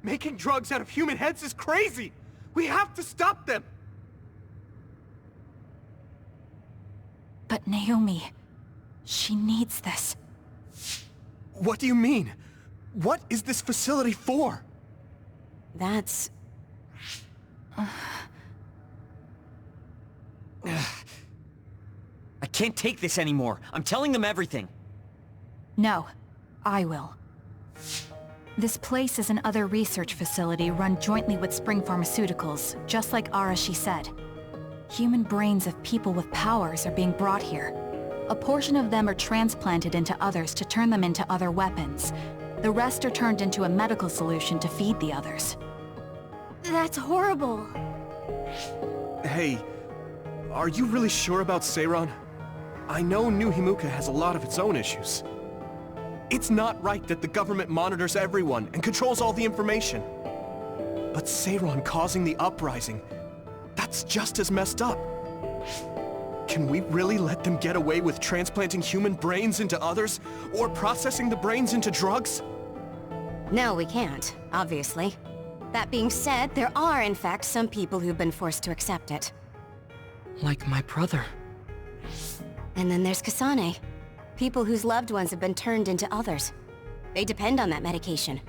Making drugs out of human heads is crazy! We have to stop them! But Naomi, she needs this. What do you mean? What is this facility for? That's... I can't take this anymore. I'm telling them everything. No, I will. This place is another research facility run jointly with Spring Pharmaceuticals, just like Arashi said. Human brains of people with powers are being brought here. A portion of them are transplanted into others to turn them into other weapons. The rest are turned into a medical solution to feed the others. That's horrible. Hey, are you really sure about Seiran? I know New Himuka has a lot of its own issues. It's not right that the government monitors everyone and controls all the information. But Seiran causing the uprising, that's just as messed up. Can we really let them get away with transplanting human brains into others, or processing the brains into drugs? No, we can't, obviously. That being said, there are, in fact, some people who've been forced to accept it. Like my brother. And then there's Kasane. People whose loved ones have been turned into others. They depend on that medication.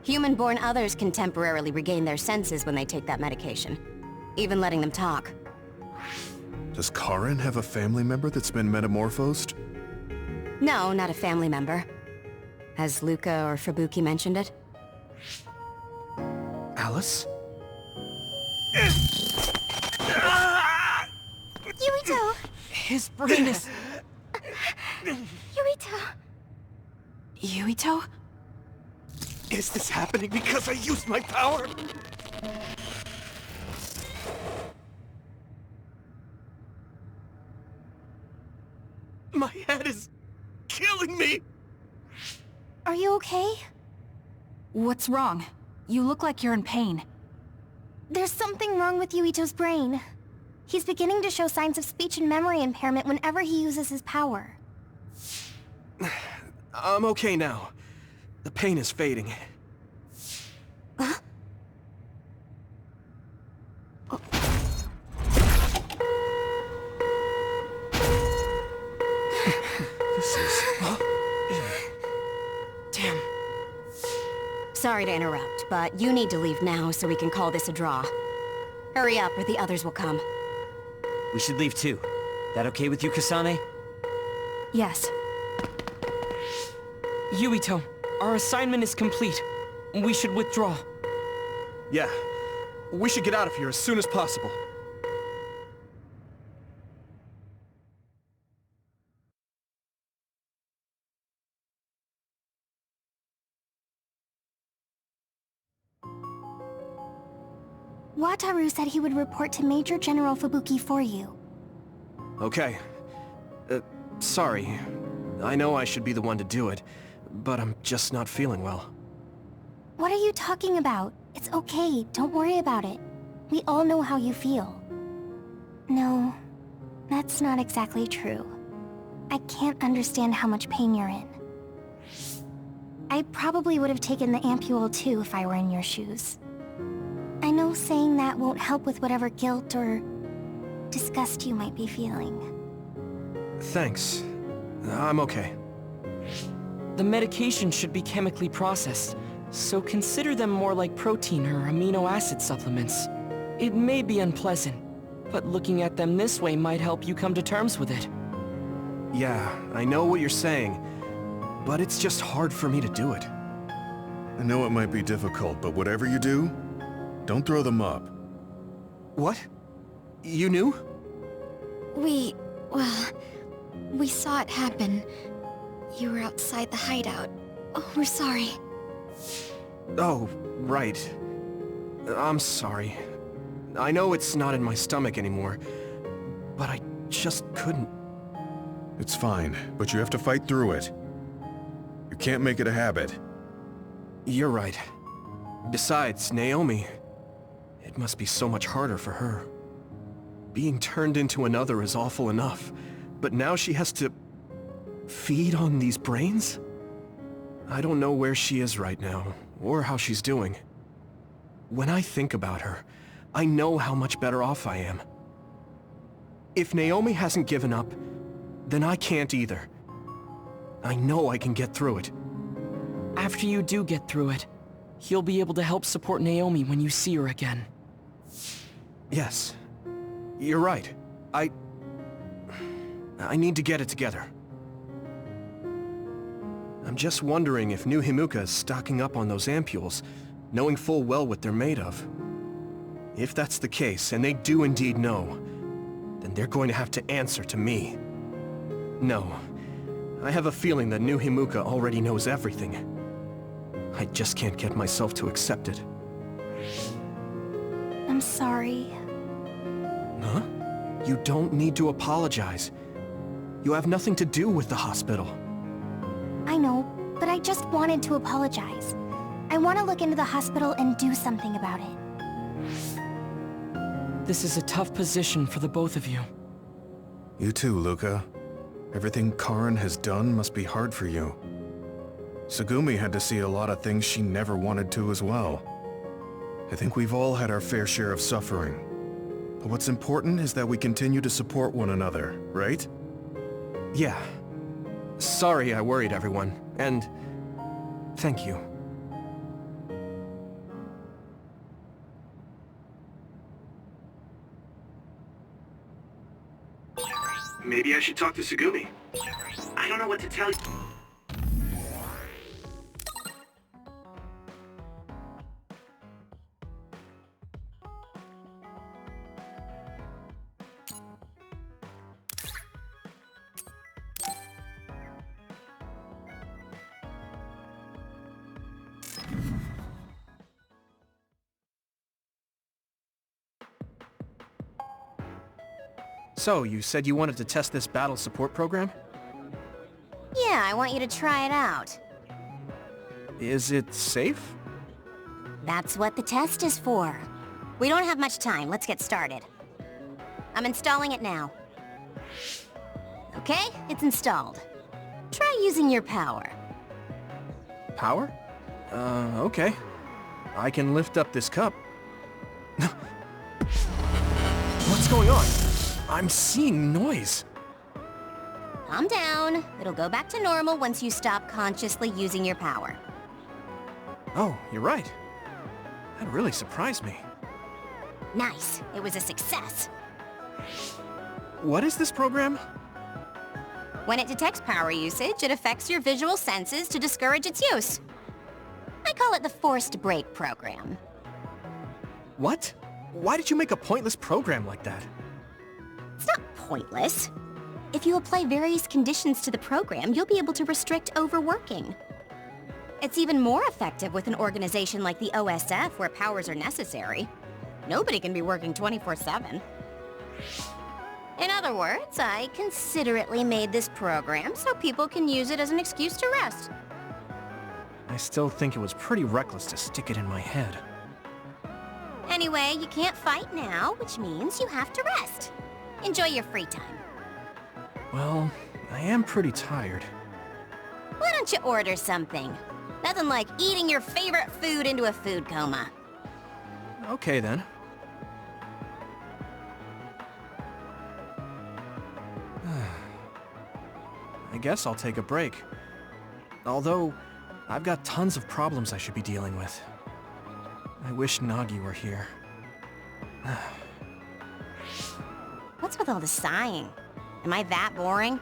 Human-born others can temporarily regain their senses when they take that medication, even letting them talk. Does Karen have a family member that's been metamorphosed? No, not a family member. Has Luca or Fubuki mentioned it? Alice? Yuito! His brain is... Yuito! Yuito? Is this happening because I used my power? My head is killing me! Are you okay? What's wrong? You look like you're in pain. There's something wrong with Yuito's brain. He's beginning to show signs of speech and memory impairment whenever he uses his power. I'm okay now. The pain is fading. Huh? This is... Damn. Sorry to interrupt, but you need to leave now so we can call this a draw. Hurry up or the others will come. We should leave too. That okay with you, Kasane? Yes. Yuito, our assignment is complete. We should withdraw. Yeah. We should get out of here as soon as possible. Wataru said he would report to Major General Fubuki for you. Okay. Sorry. I know I should be the one to do it, but I'm just not feeling well. What are you talking about? It's okay, don't worry about it. We all know how you feel. No, that's not exactly true. I can't understand how much pain you're in. I probably would have taken the ampule too if I were in your shoes. I know saying that won't help with whatever guilt or disgust you might be feeling. Thanks. I'm okay. The medication should be chemically processed, so consider them more like protein or amino acid supplements. It may be unpleasant, but looking at them this way might help you come to terms with it. Yeah, I know what you're saying, but it's just hard for me to do it. I know it might be difficult, but whatever you do, don't throw them up. What? You knew? We saw it happen. You were outside the hideout. Oh, we're sorry. Oh, right. I'm sorry. I know it's not in my stomach anymore, but I just couldn't. It's fine, but you have to fight through it. You can't make it a habit. You're right. Besides, Naomi... It must be so much harder for her. Being turned into another is awful enough, but now she has to... feed on these brains? I don't know where she is right now, or how she's doing. When I think about her, I know how much better off I am. If Naomi hasn't given up, then I can't either. I know I can get through it. After you do get through it, you'll be able to help support Naomi when you see her again. Yes, you're right. I need to get it together. I'm just wondering if New Himuka is stocking up on those ampules, knowing full well what they're made of. If that's the case, and they do indeed know, then they're going to have to answer to me. No, I have a feeling that New Himuka already knows everything. I just can't get myself to accept it. I'm sorry. Huh? You don't need to apologize. You have nothing to do with the hospital. I know, but I just wanted to apologize. I want to look into the hospital and do something about it. This is a tough position for the both of you. You too, Luca. Everything Karen has done must be hard for you. Tsugumi had to see a lot of things she never wanted to as well. I think we've all had our fair share of suffering. But what's important is that we continue to support one another, right? Yeah. Sorry I worried everyone, and thank you. Maybe I should talk to Tsugumi. I don't know what to tell you. So, you said you wanted to test this battle support program? Yeah, I want you to try it out. Is it safe? That's what the test is for. We don't have much time, let's get started. I'm installing it now. Okay, it's installed. Try using your power. Power? Okay. I can lift up this cup. What's going on? I'm seeing noise. Calm down. It'll go back to normal once you stop consciously using your power. Oh, you're right. That really surprised me. Nice. It was a success. What is this program? When it detects power usage, it affects your visual senses to discourage its use. I call it the forced break program. What? Why did you make a pointless program like that? It's not pointless. If you apply various conditions to the program, you'll be able to restrict overworking. It's even more effective with an organization like the OSF where powers are necessary. Nobody can be working 24/7. In other words, I considerately made this program so people can use it as an excuse to rest. I still think it was pretty reckless to stick it in my head. Anyway, you can't fight now, which means you have to rest. Enjoy your free time. Well, I am pretty tired. Why don't you order something? Nothing like eating your favorite food into a food coma. Okay then. I guess I'll take a break. Although, I've got tons of problems I should be dealing with. I wish Nagi were here. What's with all the sighing? Am I that boring?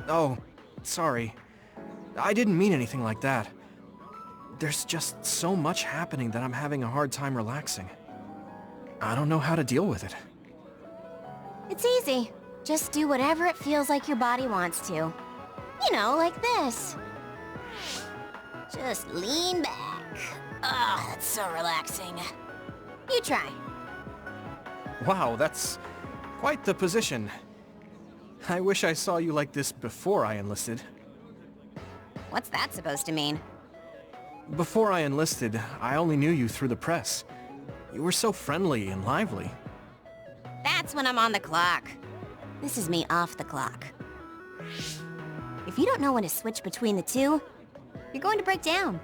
Oh, sorry. I didn't mean anything like that. There's just so much happening that I'm having a hard time relaxing. I don't know how to deal with it. It's easy. Just do whatever it feels like your body wants to. You know, like this. Just lean back. Ah, that's so relaxing. You try. Wow, that's quite the position. I wish I saw you like this before I enlisted. What's that supposed to mean? Before I enlisted, I only knew you through the press. You were so friendly and lively. That's when I'm on the clock. This is me off the clock. If you don't know when to switch between the two, you're going to break down.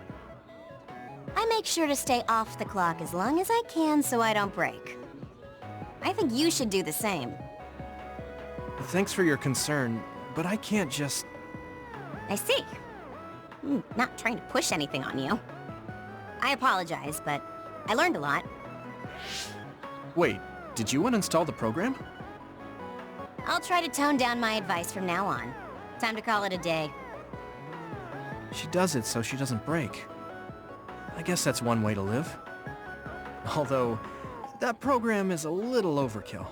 I make sure to stay off the clock as long as I can so I don't break. I think you should do the same. Thanks for your concern, but I can't just... I see. Not trying to push anything on you. I apologize, but I learned a lot. Wait, did you uninstall the program? I'll try to tone down my advice from now on. Time to call it a day. She does it so she doesn't break. I guess that's one way to live. Although, that program is a little overkill.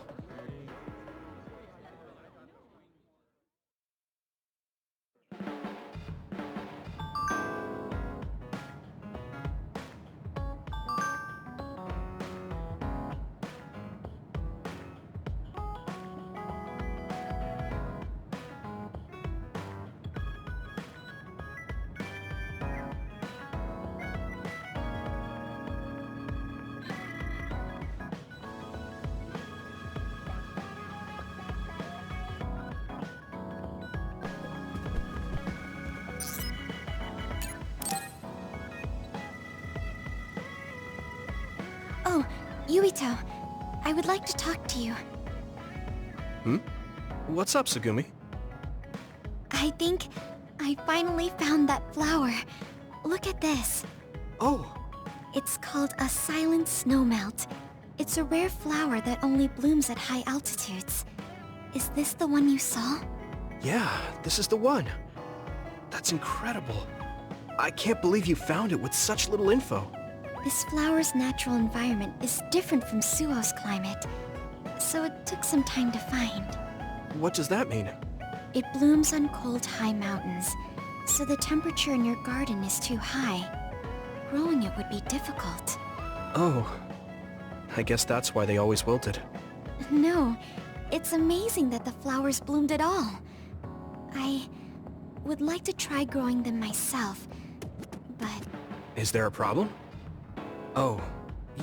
Oh, Yuito, I would like to talk to you. What's up, Tsugumi? I think I finally found that flower. Look at this. Oh, It's called a silent snowmelt. It's a rare flower that only blooms at high altitudes. Is this the one you saw? yeah, this is the one. That's incredible. I can't believe you found it with such little info. This flower's natural environment is different from Suo's climate, so it took some time to find. What does that mean? It blooms on cold, high mountains, so the temperature in your garden is too high. Growing it would be difficult. Oh, I guess that's why they always wilted. No, it's amazing that the flowers bloomed at all. I would like to try growing them myself, but Is there a problem? Oh,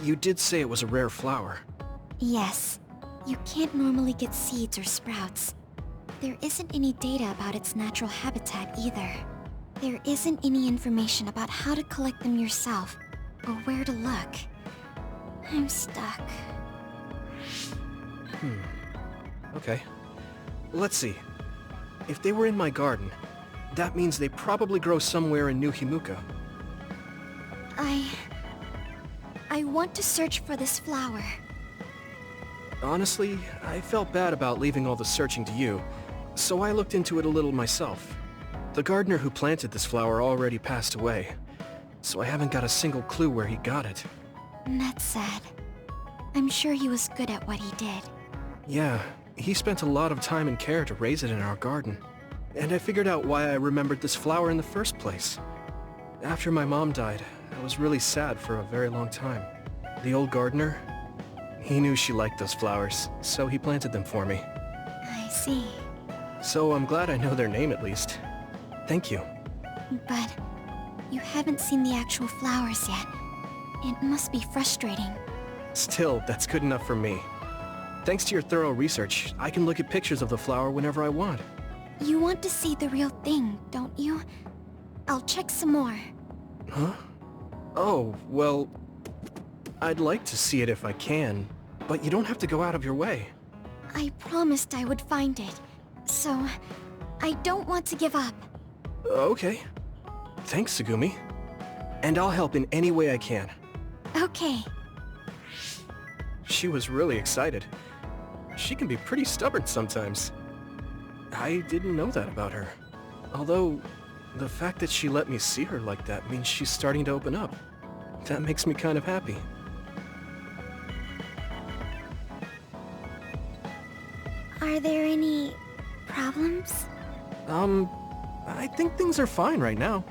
you did say it was a rare flower. yes, you can't normally get seeds or sprouts. There isn't any data about its natural habitat either. There isn't any information about how to collect them yourself, or where to look. I'm stuck. Okay. Let's see. If they were in my garden, that means they probably grow somewhere in New Himuka. I want to search for this flower. Honestly, I felt bad about leaving all the searching to you, so I looked into it a little myself. The gardener who planted this flower already passed away, so I haven't got a single clue where he got it. That's sad. I'm sure he was good at what he did. Yeah, he spent a lot of time and care to raise it in our garden. And I figured out why I remembered this flower in the first place. After my mom died, I was really sad for a very long time. The old gardener, he knew she liked those flowers, so he planted them for me. I see. So I'm glad I know their name at least. Thank you. But you haven't seen the actual flowers yet. It must be frustrating. Still, that's good enough for me. Thanks to your thorough research, I can look at pictures of the flower whenever I want. You want to see the real thing, don't you? I'll check some more. Huh? Oh, well... I'd like to see it if I can, but you don't have to go out of your way. I promised I would find it, so I don't want to give up. Okay. Thanks, Tsugumi. And I'll help in any way I can. Okay. She was really excited. She can be pretty stubborn sometimes. I didn't know that about her. Although, the fact that she let me see her like that means she's starting to open up. That makes me kind of happy. Are there any problems? I think things are fine right now.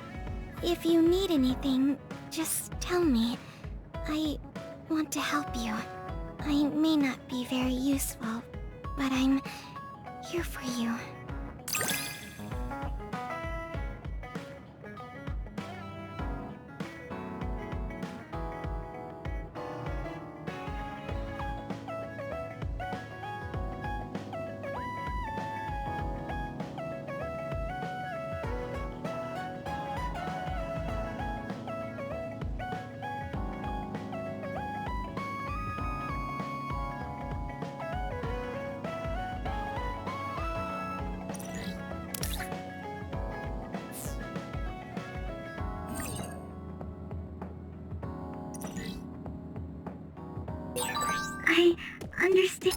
If you need anything, just tell me. I want to help you. I may not be very useful, but I'm here for you. I understand.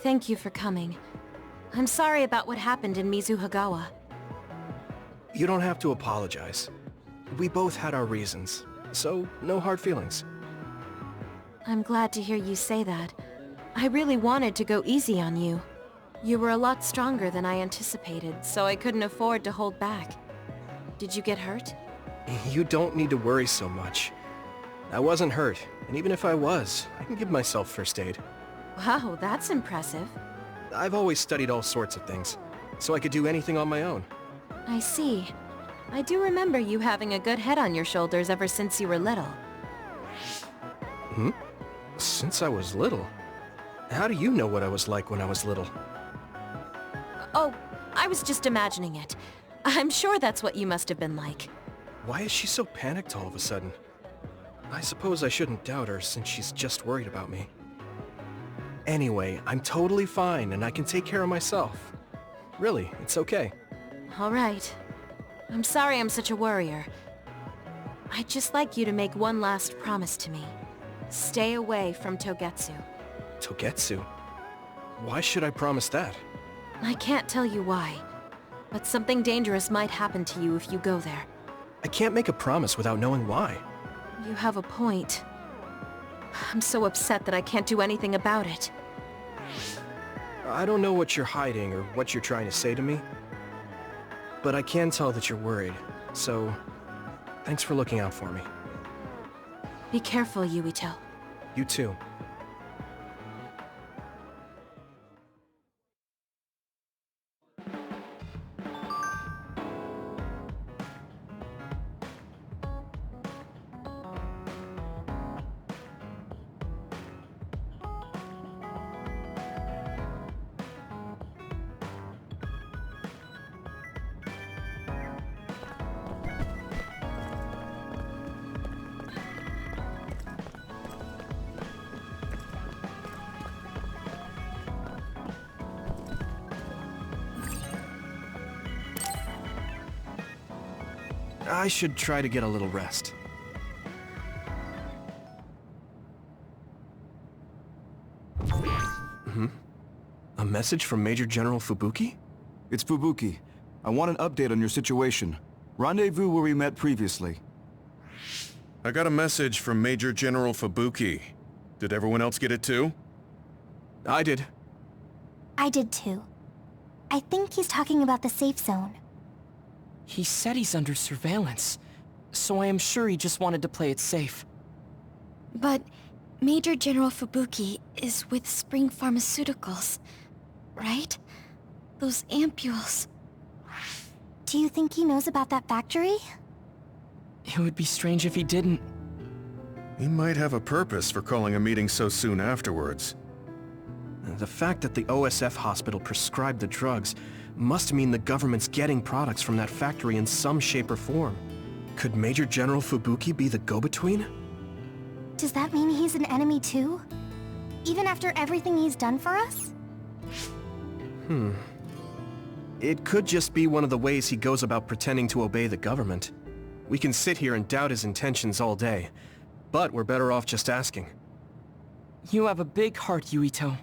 Thank you for coming. I'm sorry about what happened in Mizuhagawa. You don't have to apologize. We both had our reasons, so no hard feelings. I'm glad to hear you say that. I really wanted to go easy on you. You were a lot stronger than I anticipated, so I couldn't afford to hold back. Did you get hurt? You don't need to worry so much. I wasn't hurt, and even if I was, I can give myself first aid. Wow, that's impressive. I've always studied all sorts of things, so I could do anything on my own. I see. I do remember you having a good head on your shoulders ever since you were little. Since I was little? How do you know what I was like when I was little? Oh, I was just imagining it. I'm sure that's what you must have been like. Why is she so panicked all of a sudden? I suppose I shouldn't doubt her since she's just worried about me. Anyway, I'm totally fine and I can take care of myself. Really, it's okay. All right. I'm sorry I'm such a worrier. I'd just like you to make one last promise to me. Stay away from Togetsu. Togetsu? Why should I promise that? I can't tell you why, but something dangerous might happen to you if you go there. I can't make a promise without knowing why. You have a point. I'm so upset that I can't do anything about it. I don't know what you're hiding or what you're trying to say to me, but I can tell that you're worried, so thanks for looking out for me. Be careful, Yuito. You too. I should try to get a little rest. A message from Major General Fubuki? It's Fubuki. I want an update on your situation. Rendezvous where we met previously. I got a message from Major General Fubuki. Did everyone else get it too? I did. I did too. I think he's talking about the safe zone. He said he's under surveillance, so I am sure he just wanted to play it safe. But Major General Fubuki is with Spring Pharmaceuticals, right? Those ampules. Do you think he knows about that factory? It would be strange if he didn't. He might have a purpose for calling a meeting so soon afterwards. The fact that the OSF hospital prescribed the drugs must mean the government's getting products from that factory in some shape or form. Could Major General Fubuki be the go-between? Does that mean he's an enemy too? Even after everything he's done for us? It could just be one of the ways he goes about pretending to obey the government. We can sit here and doubt his intentions all day, but we're better off just asking. You have a big heart, Yuito.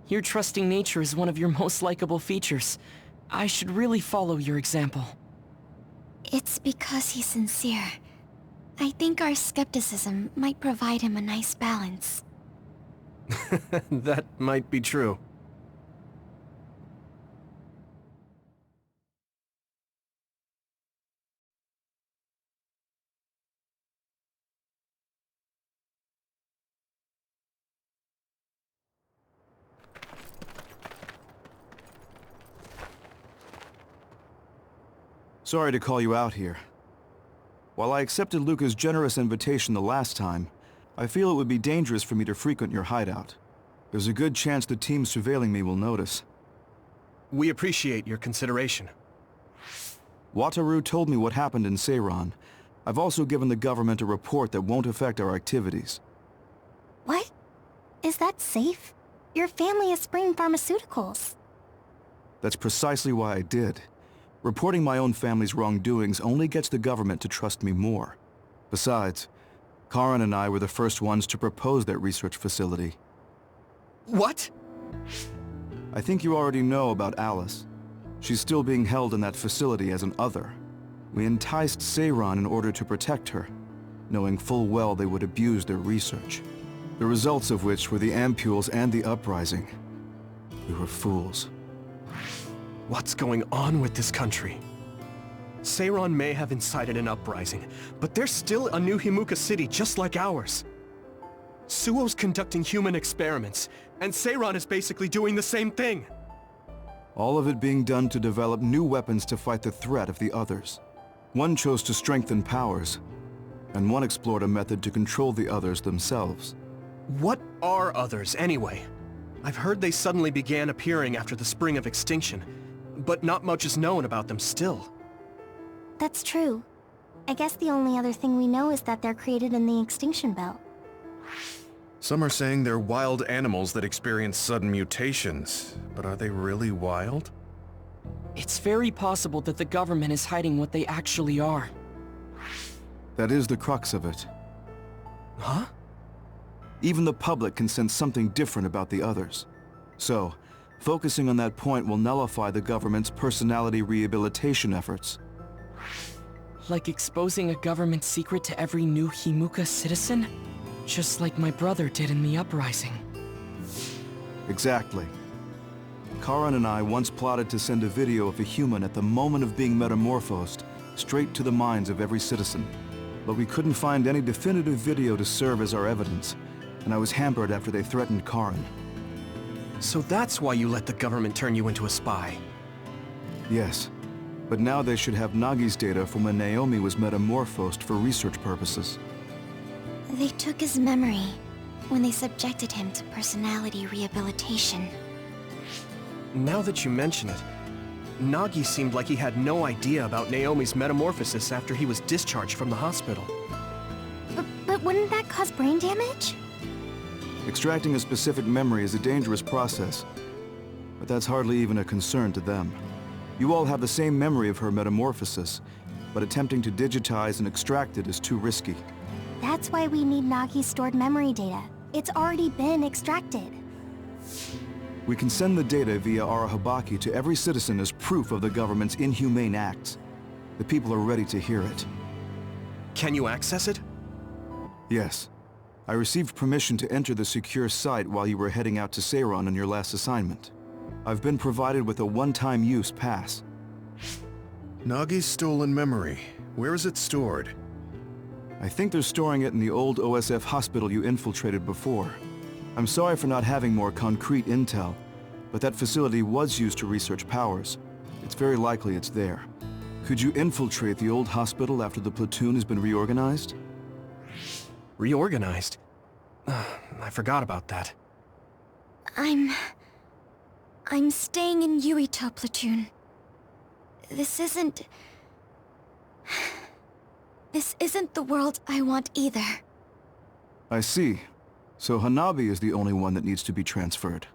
Your trusting nature is one of your most likable features. I should really follow your example. It's because he's sincere. I think our skepticism might provide him a nice balance. That might be true. Sorry to call you out here. While I accepted Luca's generous invitation the last time, I feel it would be dangerous for me to frequent your hideout. There's a good chance the team surveilling me will notice. We appreciate your consideration. Wataru told me what happened in Seiran. I've also given the government a report that won't affect our activities. What? Is that safe? Your family is Spring Pharmaceuticals. That's precisely why I did. Reporting my own family's wrongdoings only gets the government to trust me more. Besides, Karin and I were the first ones to propose that research facility. What? I think you already know about Alice. She's still being held in that facility as an other. We enticed Seiran in order to protect her, knowing full well they would abuse their research. The results of which were the ampules and the uprising. We were fools. What's going on with this country? Seiran may have incited an uprising, but there's still a new Himuka city just like ours. Suo's conducting human experiments, and Seiran is basically doing the same thing. All of it being done to develop new weapons to fight the threat of the others. One chose to strengthen powers, and one explored a method to control the others themselves. What are others, anyway? I've heard they suddenly began appearing after the Spring of Extinction, but not much is known about them still. That's true. I guess the only other thing we know is that they're created in the Extinction Belt. Some are saying they're wild animals that experience sudden mutations, but are they really wild? It's very possible that the government is hiding what they actually are. That is the crux of it. Huh? Even the public can sense something different about the others. So, focusing on that point will nullify the government's personality rehabilitation efforts. Like exposing a government secret to every new Himuka citizen? Just like my brother did in the uprising. Exactly. Karin and I once plotted to send a video of a human at the moment of being metamorphosed straight to the minds of every citizen. But we couldn't find any definitive video to serve as our evidence, and I was hampered after they threatened Karin. So that's why you let the government turn you into a spy. Yes, but now they should have Nagi's data from when Naomi was metamorphosed for research purposes. They took his memory when they subjected him to personality rehabilitation. Now that you mention it, Nagi seemed like he had no idea about Naomi's metamorphosis after he was discharged from the hospital. But wouldn't that cause brain damage? Extracting a specific memory is a dangerous process, but that's hardly even a concern to them. You all have the same memory of her metamorphosis, but attempting to digitize and extract it is too risky. That's why we need Nagi's stored memory data. It's already been extracted. We can send the data via Arahabaki to every citizen as proof of the government's inhumane acts. The people are ready to hear it. Can you access it? Yes. I received permission to enter the secure site while you were heading out to Seiran on your last assignment. I've been provided with a one-time use pass. Nagi's stolen memory. Where is it stored? I think they're storing it in the old OSF hospital you infiltrated before. I'm sorry for not having more concrete intel, but that facility was used to research powers. It's very likely it's there. Could you infiltrate the old hospital after the platoon has been reorganized? Reorganized? I forgot about that. I'm staying in Yuito platoon. This isn't the world I want either. I see. So Hanabi is the only one that needs to be transferred.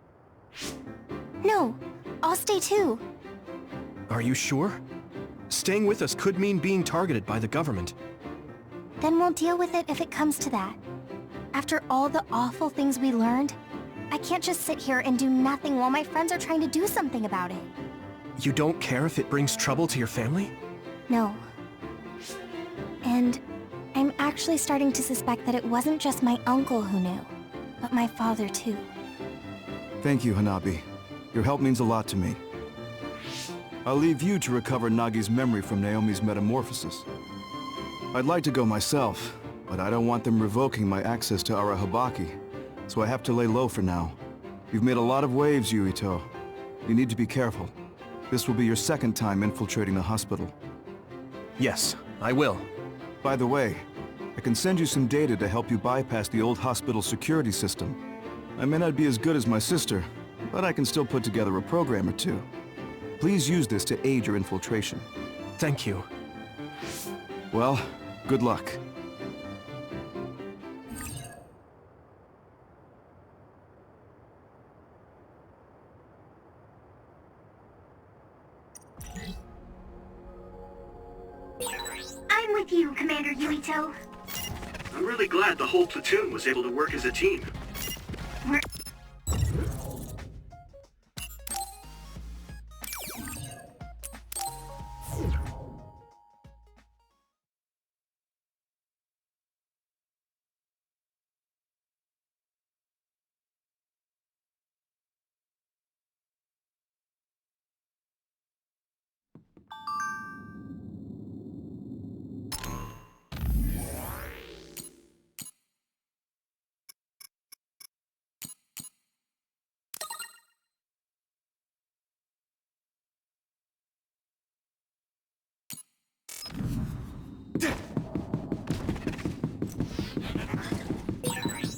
No, I'll stay too. Are you sure? Staying with us could mean being targeted by the government. Then we'll deal with it if it comes to that. After all the awful things we learned, I can't just sit here and do nothing while my friends are trying to do something about it. You don't care if it brings trouble to your family? No. And I'm actually starting to suspect that it wasn't just my uncle who knew, but my father too. Thank you, Hanabi. Your help means a lot to me. I'll leave you to recover Nagi's memory from Naomi's metamorphosis. I'd like to go myself, but I don't want them revoking my access to Arahabaki, so I have to lay low for now. You've made a lot of waves, Yuito. You need to be careful. This will be your second time infiltrating the hospital. Yes, I will. By the way, I can send you some data to help you bypass the old hospital security system. I may not be as good as my sister, but I can still put together a program or two. Please use this to aid your infiltration. Thank you. Well, good luck. I'm with you, Commander Yuito. I'm really glad the whole platoon was able to work as a team.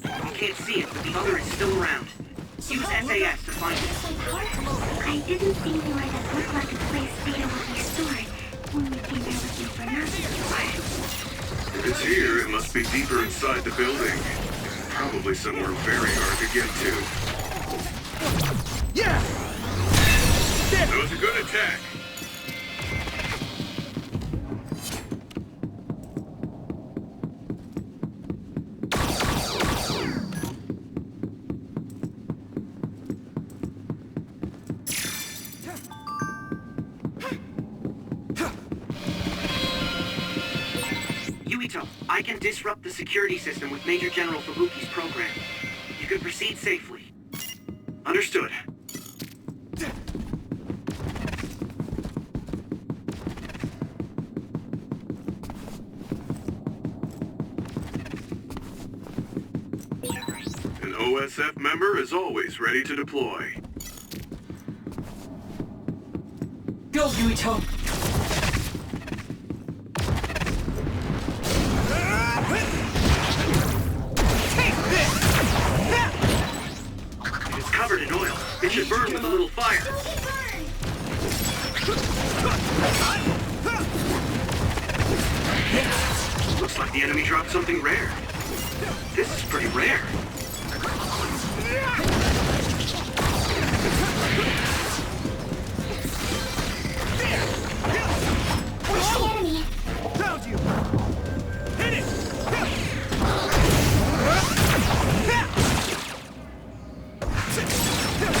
I can't see it, but the other is still around. Use SAS to find it. I didn't see anywhere that looked like a place data would be stored when we came here looking for Nazi. If it's here, it must be deeper inside the building. Probably somewhere very hard to get to. Yeah! That was a good attack. Yuito, I can disrupt the security system with Major General Fubuki's program. You can proceed safely. Understood. An OSF member is always ready to deploy. Go, Yuito! It's covered in oil. It should burn with a little fire. Looks like the enemy dropped something rare. This is pretty rare. Where's the enemy? Found you! Hit it!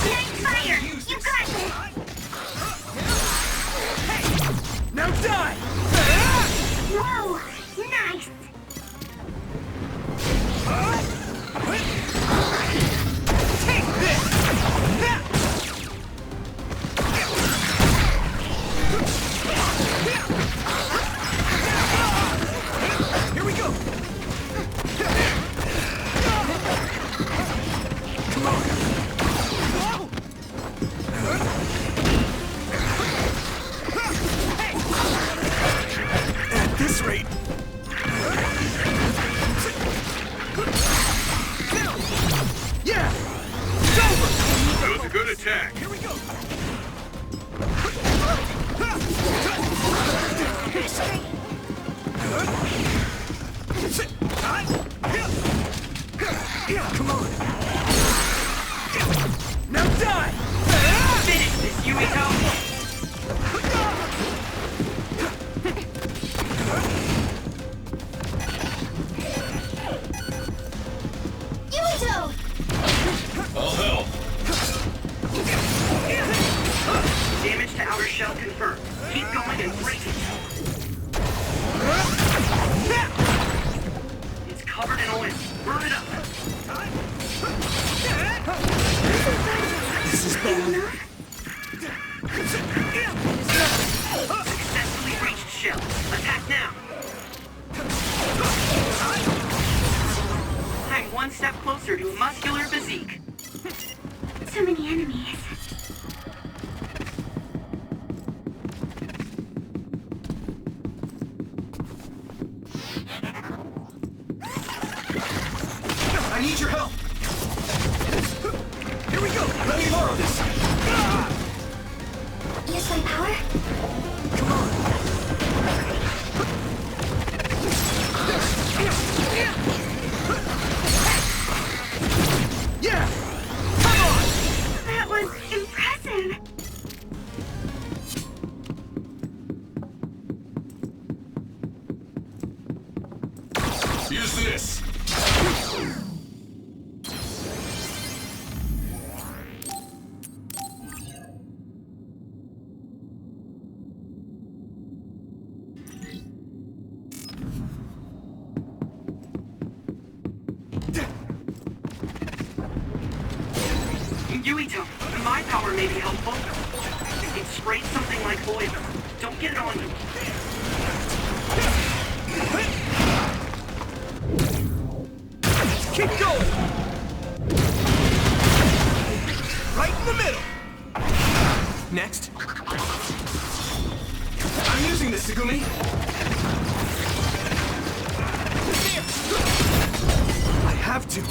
Nice fire! You got it! Now die! Whoa! Nice! Take this! Here we go! Come on! At this rate... Yeah! It's over! That was a good attack. Here we go! Come on! Now die! Finish this, Yuito! Yuito! I'll help. Damage to outer shell confirmed. Keep going and break it. It's covered in oil. Burn it up. This is bad. need your help! Here we go! Let me borrow this! Use my power? Come on! Yeah! Come on! That was impressive! Use this! Yuito, my power may be helpful. It sprays something like oil. Don't get it on you. Keep going! Right in the middle! Next. I'm using this, Segumi! I have to.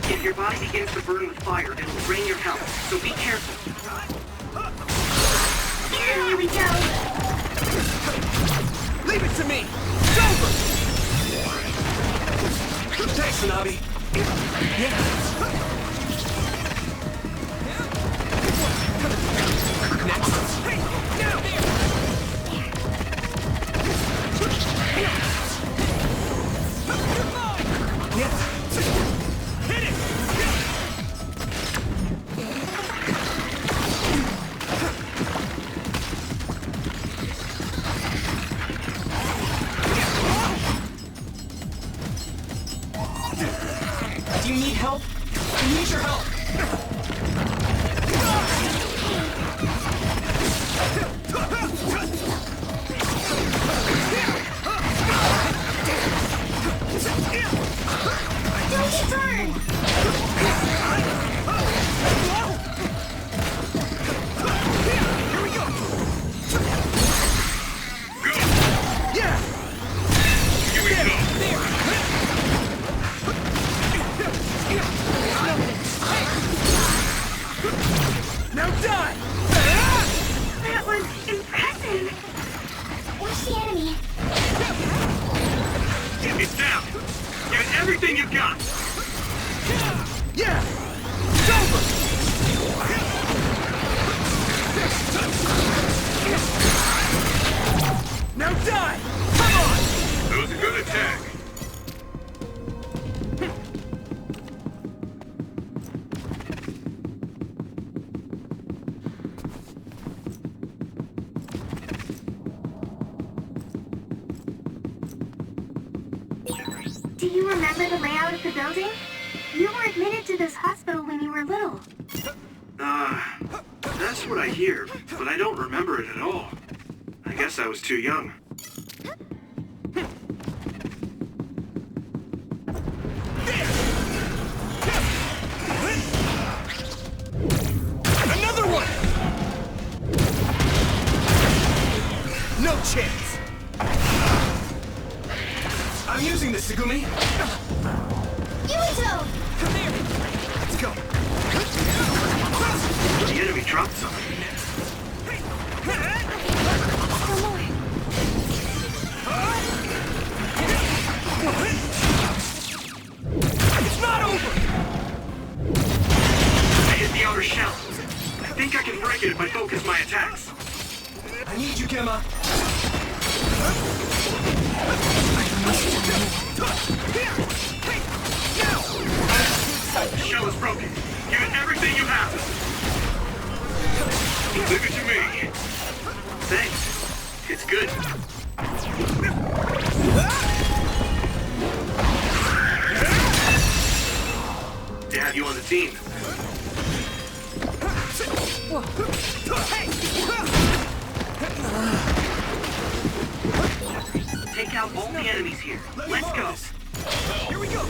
If your body begins to burn with fire, it'll drain your health, so be careful. Here we go! Leave it to me! It's over! Thanks, Hanabi. Yeah. Next. Hey, now! Yes. Hit it! Do you need help? I need your help! Don't burn! Here we go! Yeah! Here we go! Now die! That was impressive! Where's the enemy? It's down. Give it everything you've got. Yeah! It's over! Now die! Come on! That was a good attack. Do you remember the layout of the building? You were admitted to this hospital when you were little. That's what I hear, but I don't remember it at all. I guess I was too young. Another one! No chance! I'm using this, Segumi! Yuito! Come here! Let's go! The enemy dropped something. Still more. It's not over! I hit the outer shell. I think I can break it if I focus my attacks. I need you, Gemma! The shell is broken. Give it everything you have. Leave it to me. Thanks. It's good. To have you on the team. Take out all the enemies here. Let's go. Here we go!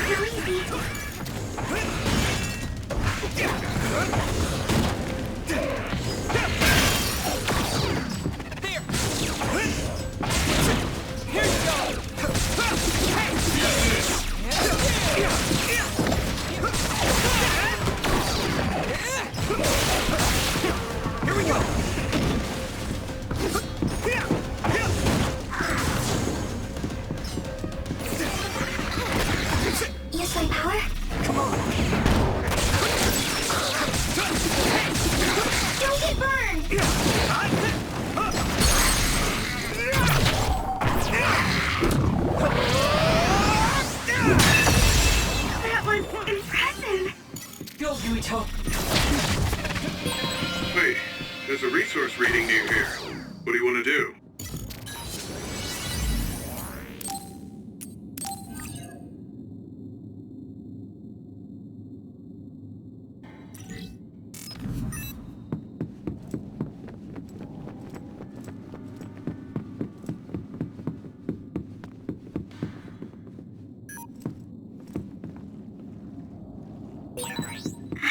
Too easy. tell... Wait, there's a resource reading near here. What do you want to do?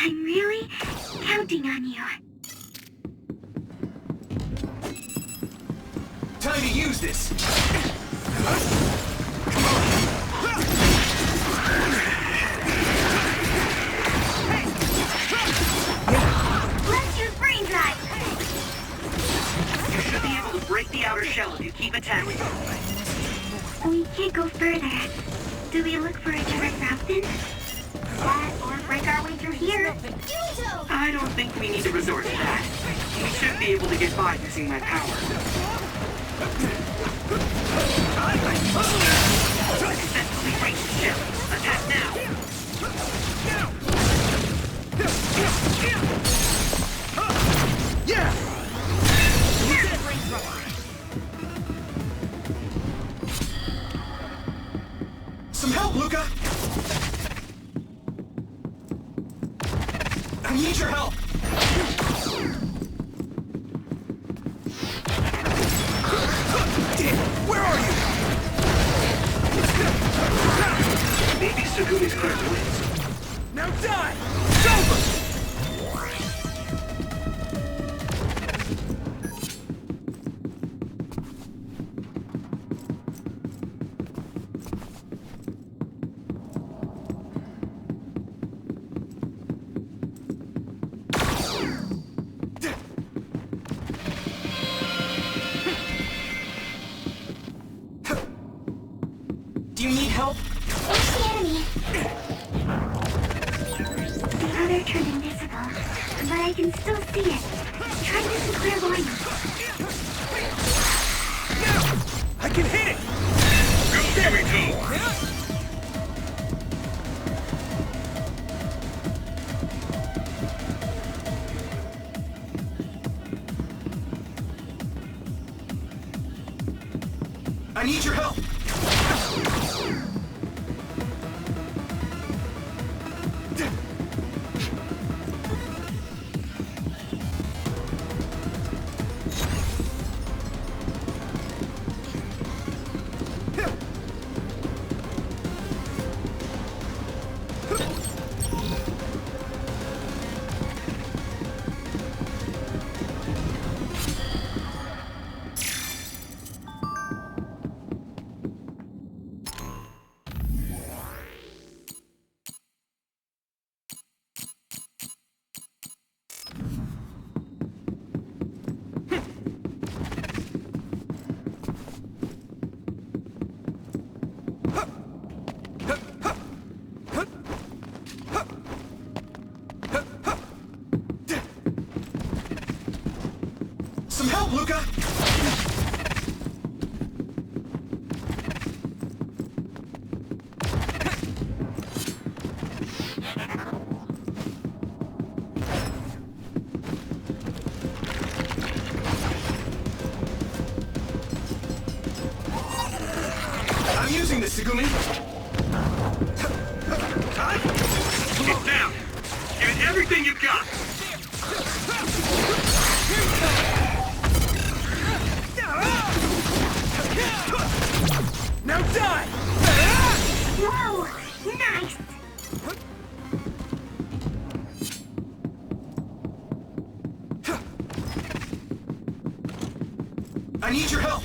I'm really counting on you. Time to use this! Let's use brain drive! You should be able to break the outer shell if you keep attacking. We can't go further. Do we look for a direct route then? Or break our way through here? I don't think we need to resort to that. We should be able to get by using my power. Successfully break the shell. Attack now! Yeah! Some help, Luca! I need your help! Where are you? Maybe Sugumi's critical hits. Now die! It's over! Do you need help? Where's the enemy? The other turned invisible, but I can still see it. Try this in clairvoyance. I can hit it! Here we go! I need your help! Some help, Luca! I'm using this, Sugumi! Get down! Give it everything you've got! Now die! Whoa! Nice! I need your help!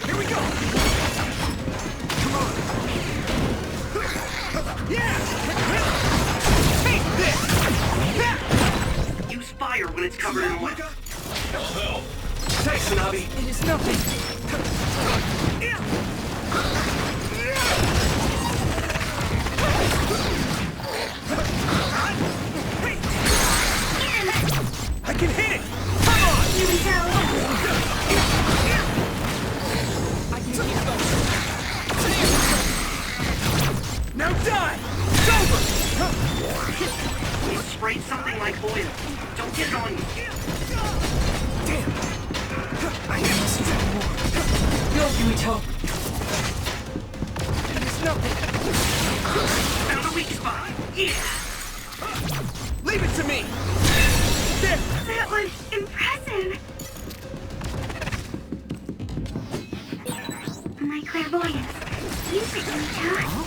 Here we go! Come on! Yeah! Take this! Use fire when it's covered in oil. Thanks, Hanabi! It is nothing. I can hit it! Come on! Here we go! clairvoyant. Don't get it on you. Damn! I must do more. Go, Yuito! There's nothing! Found a weak spot. Yeah! Leave it to me! There! That was impressive! My clairvoyance. Use it, Yuito.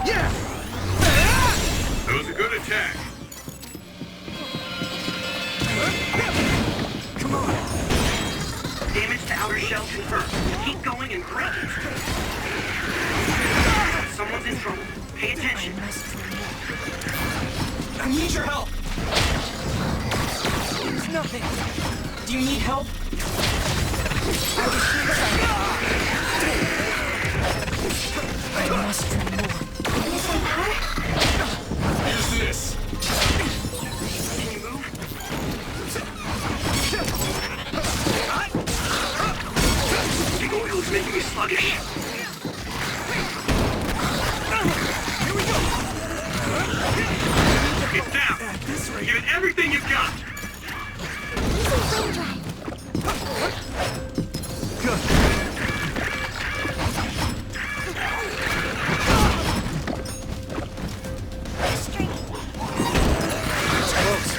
Yeah! That was a good attack. Come on! Damage to outer shell confirmed. Keep going and break it. Someone's in trouble. Pay attention. I need your help! There's nothing. Do you need help? I must do more. Is that power? Use this. Can you move? The oil is making me sluggish. Here we go! It's down. At this rate... Give it everything you've got. Using flame drive. Good. It's close.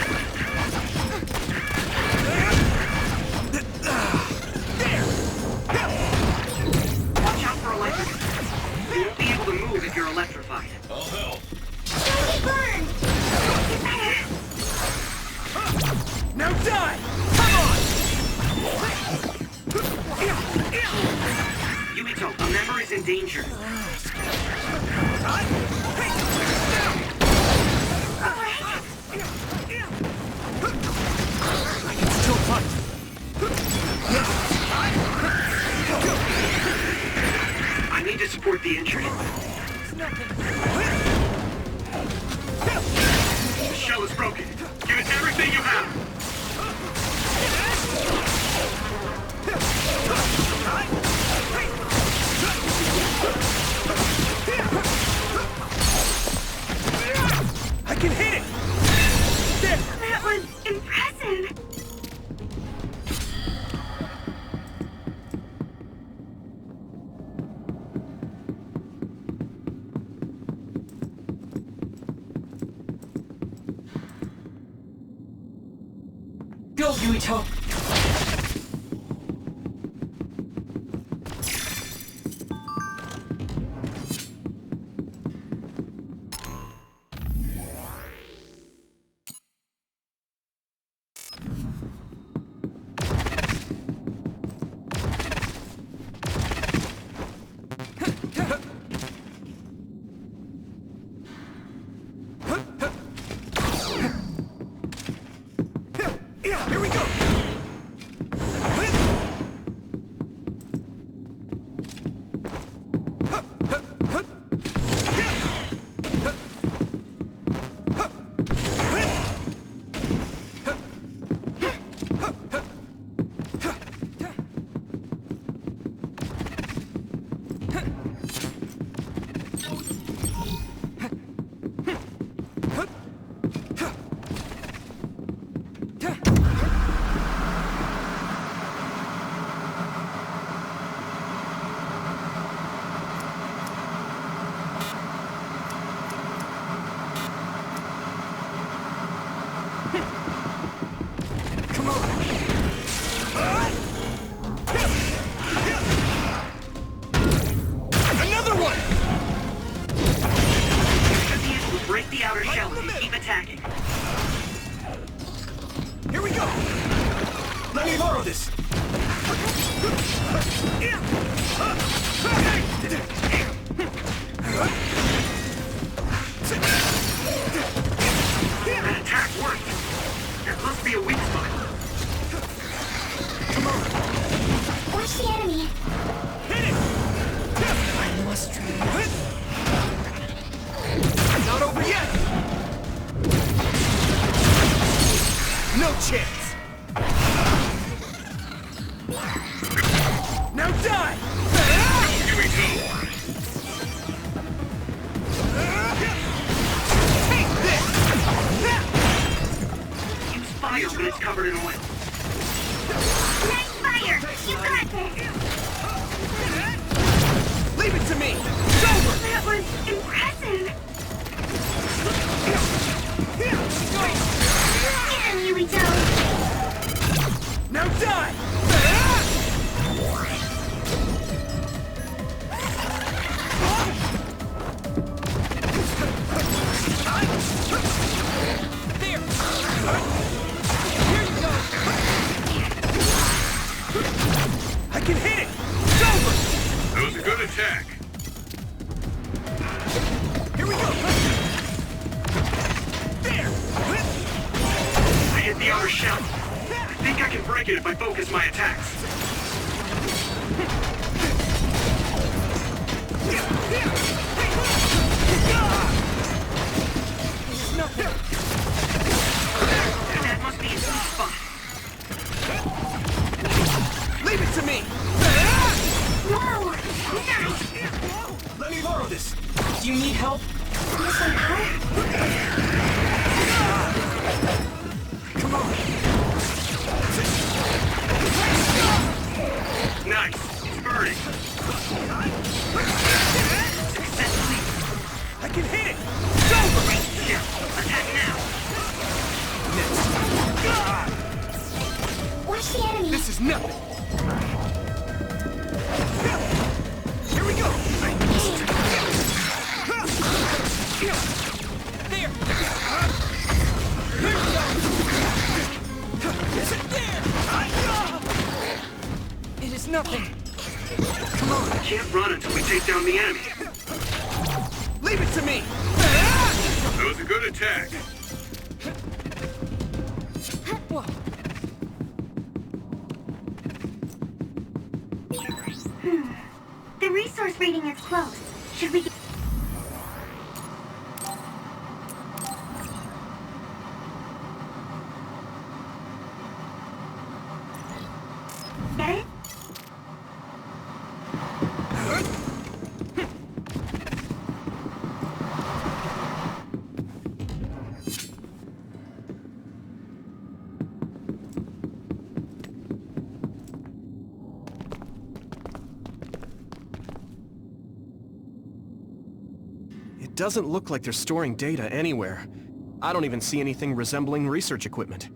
Watch out for electric. You won't be able to move if you're electrified. I'll help. Don't get burned! Now die! Come on! Yuito, a member is in danger. I can still fight. I need to support the injured. The shell is broken. Give it everything you have. I can hit it! There! That was impressive! Go, Yuito! Here we go! Another one! Should be able to break the outer shell if you keep attacking. Here we go! Let me borrow this! That attack worked. There must be a weak spot. Come on! Watch the enemy! Hit it! I must try. Not over yet! No chance! Now die! Yuito. covered in oil. Nice fire! You got this! Leave it to me! It's over! That was impressive! Get him, Yuito! Now die! There! Here you go! I can hit it! It's over! That was a good attack. Here we go! There! I hit the outer shell. I think I can break it if I focus my attacks. That must be a sweet spot. Leave it to me! Whoa! Nice! Let me borrow this! Do you need help? Yes, I Come on! Nice. It's burning. Successfully. I can hit it! It's over! Yeah. Attack now. Watch the enemy! This is nothing! Here we go! There! Here you go! It is nothing! Come on. I can't run until we take down the enemy. Leave it to me! That was a good attack. Whoa. The resource reading is close. Should we get... Get it? It doesn't look like they're storing data anywhere. I don't even see anything resembling research equipment.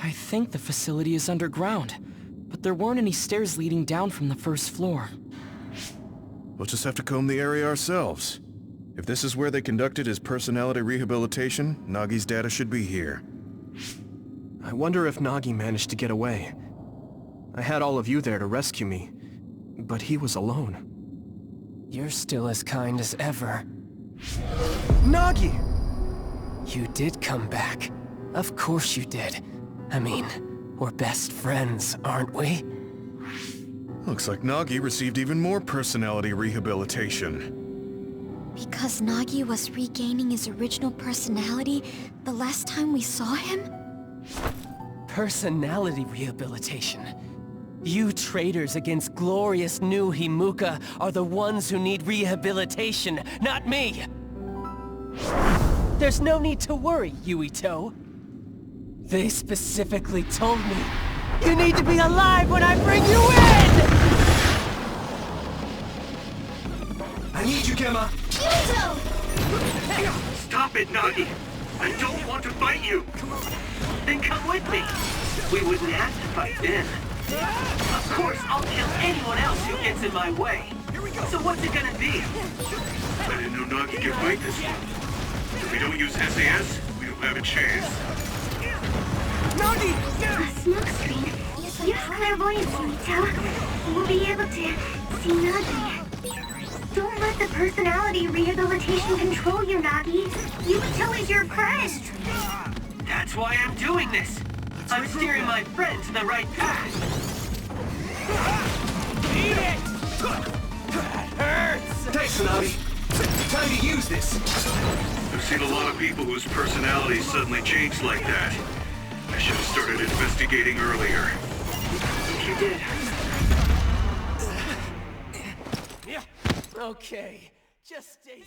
I think the facility is underground, but there weren't any stairs leading down from the first floor. We'll just have to comb the area ourselves. If this is where they conducted his personality rehabilitation, Nagi's data should be here. I wonder if Nagi managed to get away. I had all of you there to rescue me, but he was alone. You're still as kind as ever. Nagi! You did come back. Of course you did. I mean, we're best friends, aren't we? Looks like Nagi received even more personality rehabilitation. Because Nagi was regaining his original personality the last time we saw him? Personality rehabilitation. You traitors against glorious new Himuka are the ones who need rehabilitation, not me! There's no need to worry, Yuito. They specifically told me, you need to be alive when I bring you in! I need you, Gemma! Stop it, Nagi. I don't want to fight you. Then come with me. We wouldn't have to fight then. Of course, I'll kill anyone else who gets in my way. So what's it gonna be? I didn't know Nagi could fight this one. If we don't use SAS, we don't have a chance. Nagi! A smoke screen. Use clairvoyance, Yuito. We'll be able to see Nagi. Don't let the personality rehabilitation control you, Nagi. Yuito is your friend. That's why I'm doing this. I'm steering my friend to the right path. Eat it! That hurts! Thanks, Nagi. Time to use this. I've seen a lot of people whose personalities suddenly changed like that. I should have started investigating earlier. You did. Okay, just stay...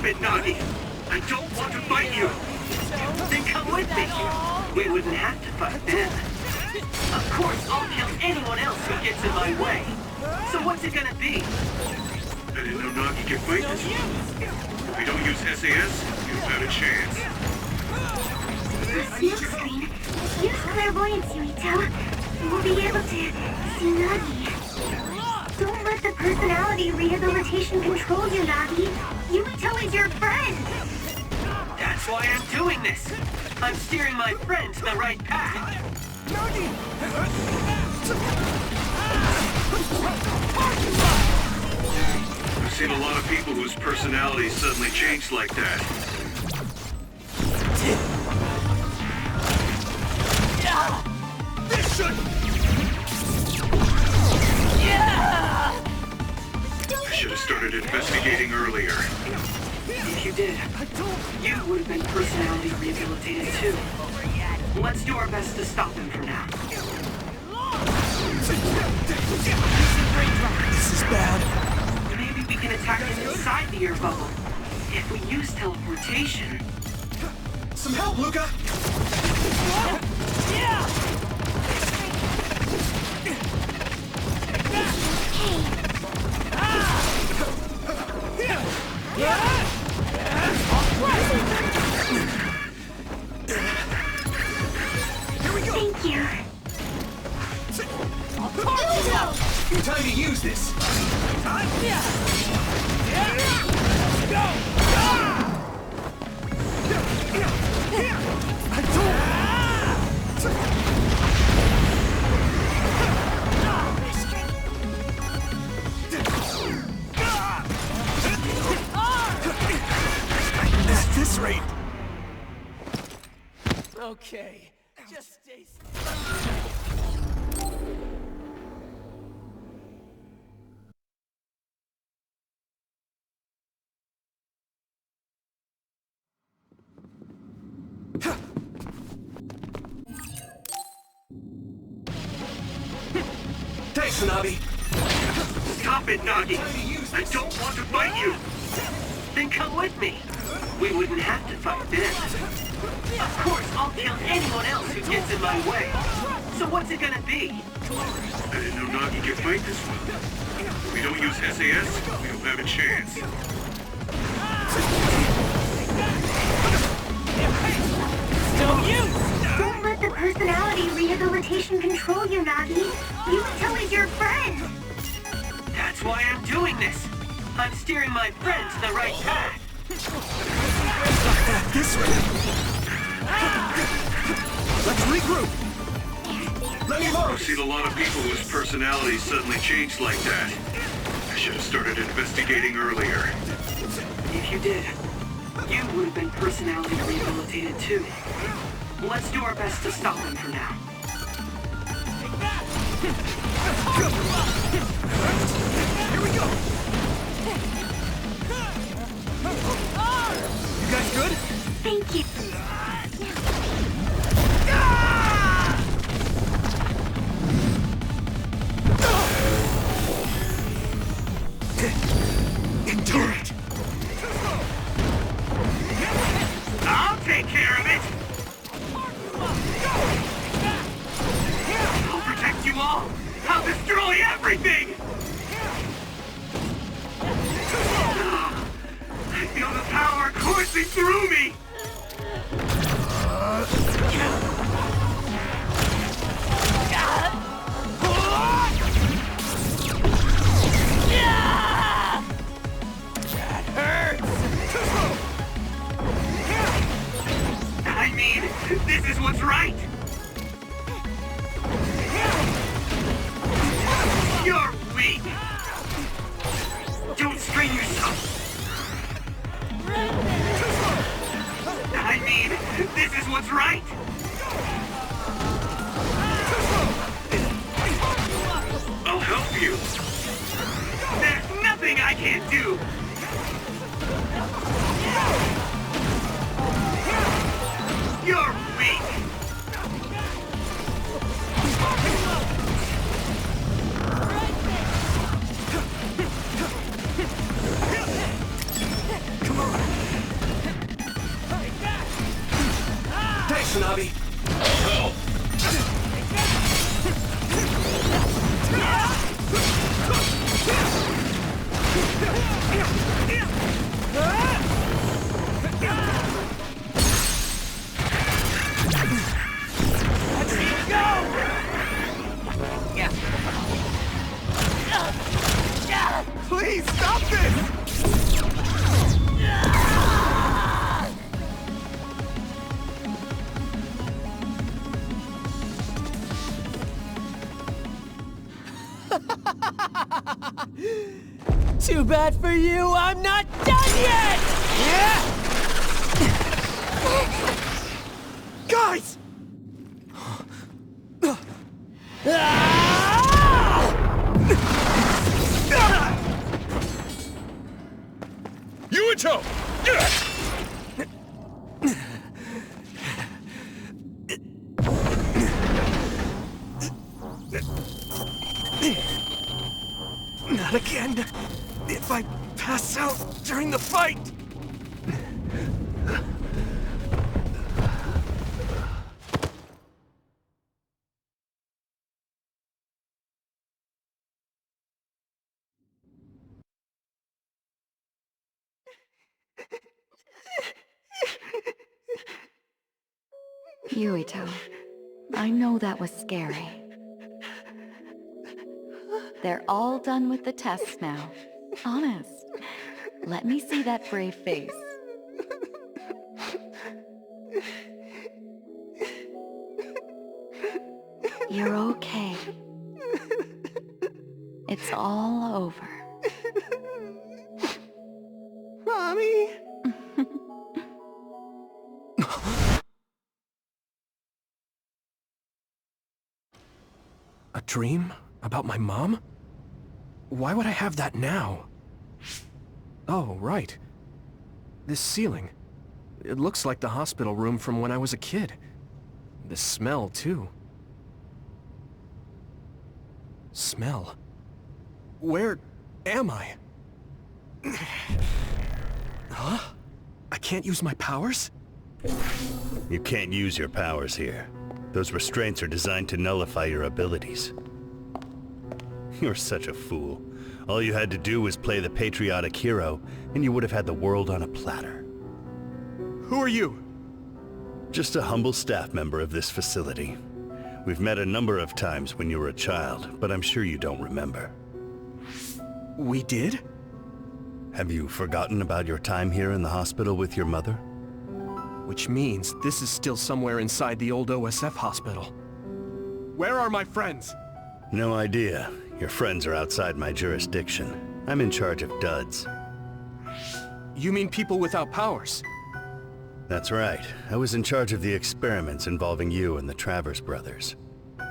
it, Nagi! I don't want to fight you! Then come with me! We wouldn't have to fight then. Of course, I'll kill anyone else who gets in my way. So what's it gonna be? I didn't know Nagi could fight this one. If we don't use SAS, we don't have a chance. The smoke screen. Use clairvoyance, Yuito. We'll be able to see Nagi. Don't let the personality rehabilitation control you, Nagi. Yuito is your friend. That's why I'm doing this. I'm steering my friend to the right path. I've seen a lot of people whose personalities suddenly changed like that. This should... I should have started investigating earlier. If you did, you would have been personality rehabilitated too. Let's do our best to stop him for now. This is bad. Maybe we can attack him inside the air bubble. If we use teleportation. Some help, Luca! Here we go! Thank you. Time to use this! At this rate... Okay, just stay... Thanks, Hanabi! Stop it, Nagi! I don't want to fight you! Then come with me! We wouldn't have to fight then. Of course, I'll kill anyone else who gets in my way. So what's it gonna be? I didn't know Nagi could fight this one. If we don't use SAS, we don't have a chance. Don't let the personality rehabilitation control you, Nagi. Yuito is your friend. That's why I'm doing this. I'm steering my friend to the right path. At this rate... Let's regroup! Let me I've load! seen a lot of people whose personalities suddenly changed like that. I should have started investigating earlier. If you did, you would have been personality rehabilitated too. Let's do our best to stop him for now. Here we go! You guys good? Thank you. Endure it! I'll take care of it! I'll protect you all! I'll destroy everything! I feel the power coursing through me! That hurts! I mean, this is what's right! You're weak! Don't strain yourself! I mean, this is what's right! I'll help you! There's nothing I can't do! You're weak! Come on! Hanabi. I'll help. Please, stop this! Too bad for you, I'm not done yet! Guys! Yuito! Not again. If I pass out during the fight! Yuito, I know that was scary. They're all done with the tests now. Honest. Let me see that brave face. You're okay. It's all over. Mommy! A dream? About my mom? Why would I have that now? Oh, right. This ceiling. It looks like the hospital room from when I was a kid. The smell, too. Smell? Where am I? Huh? I can't use my powers? You can't use your powers here. Those restraints are designed to nullify your abilities. You're such a fool. All you had to do was play the patriotic hero, and you would have had the world on a platter. Who are you? Just a humble staff member of this facility. We've met a number of times when you were a child, but I'm sure you don't remember. We did? Have you forgotten about your time here in the hospital with your mother? Which means this is still somewhere inside the old OSF hospital. Where are my friends? No idea. Your friends are outside my jurisdiction. I'm in charge of duds. You mean people without powers? That's right. I was in charge of the experiments involving you and the Travers brothers.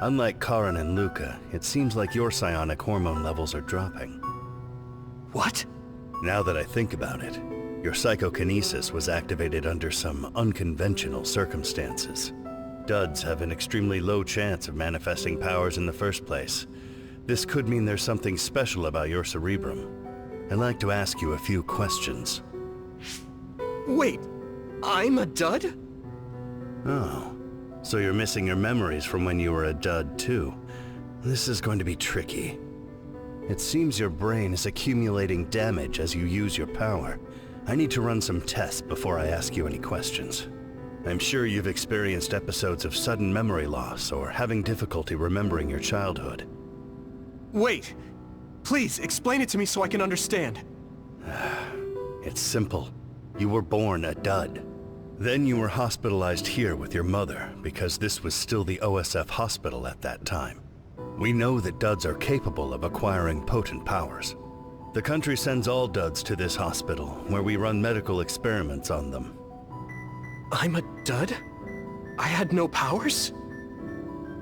Unlike Karin and Luca, it seems like your psionic hormone levels are dropping. What? Now that I think about it, your psychokinesis was activated under some unconventional circumstances. Duds have an extremely low chance of manifesting powers in the first place. This could mean there's something special about your cerebrum. I'd like to ask you a few questions. Wait, I'm a dud? Oh, so you're missing your memories from when you were a dud too. This is going to be tricky. It seems your brain is accumulating damage as you use your power. I need to run some tests before I ask you any questions. I'm sure you've experienced episodes of sudden memory loss or having difficulty remembering your childhood. Wait! Please, explain it to me so I can understand. It's simple. You were born a dud. Then you were hospitalized here with your mother because this was still the OSF hospital at that time. We know that duds are capable of acquiring potent powers. The country sends all duds to this hospital, where we run medical experiments on them. I'm a dud? I had no powers?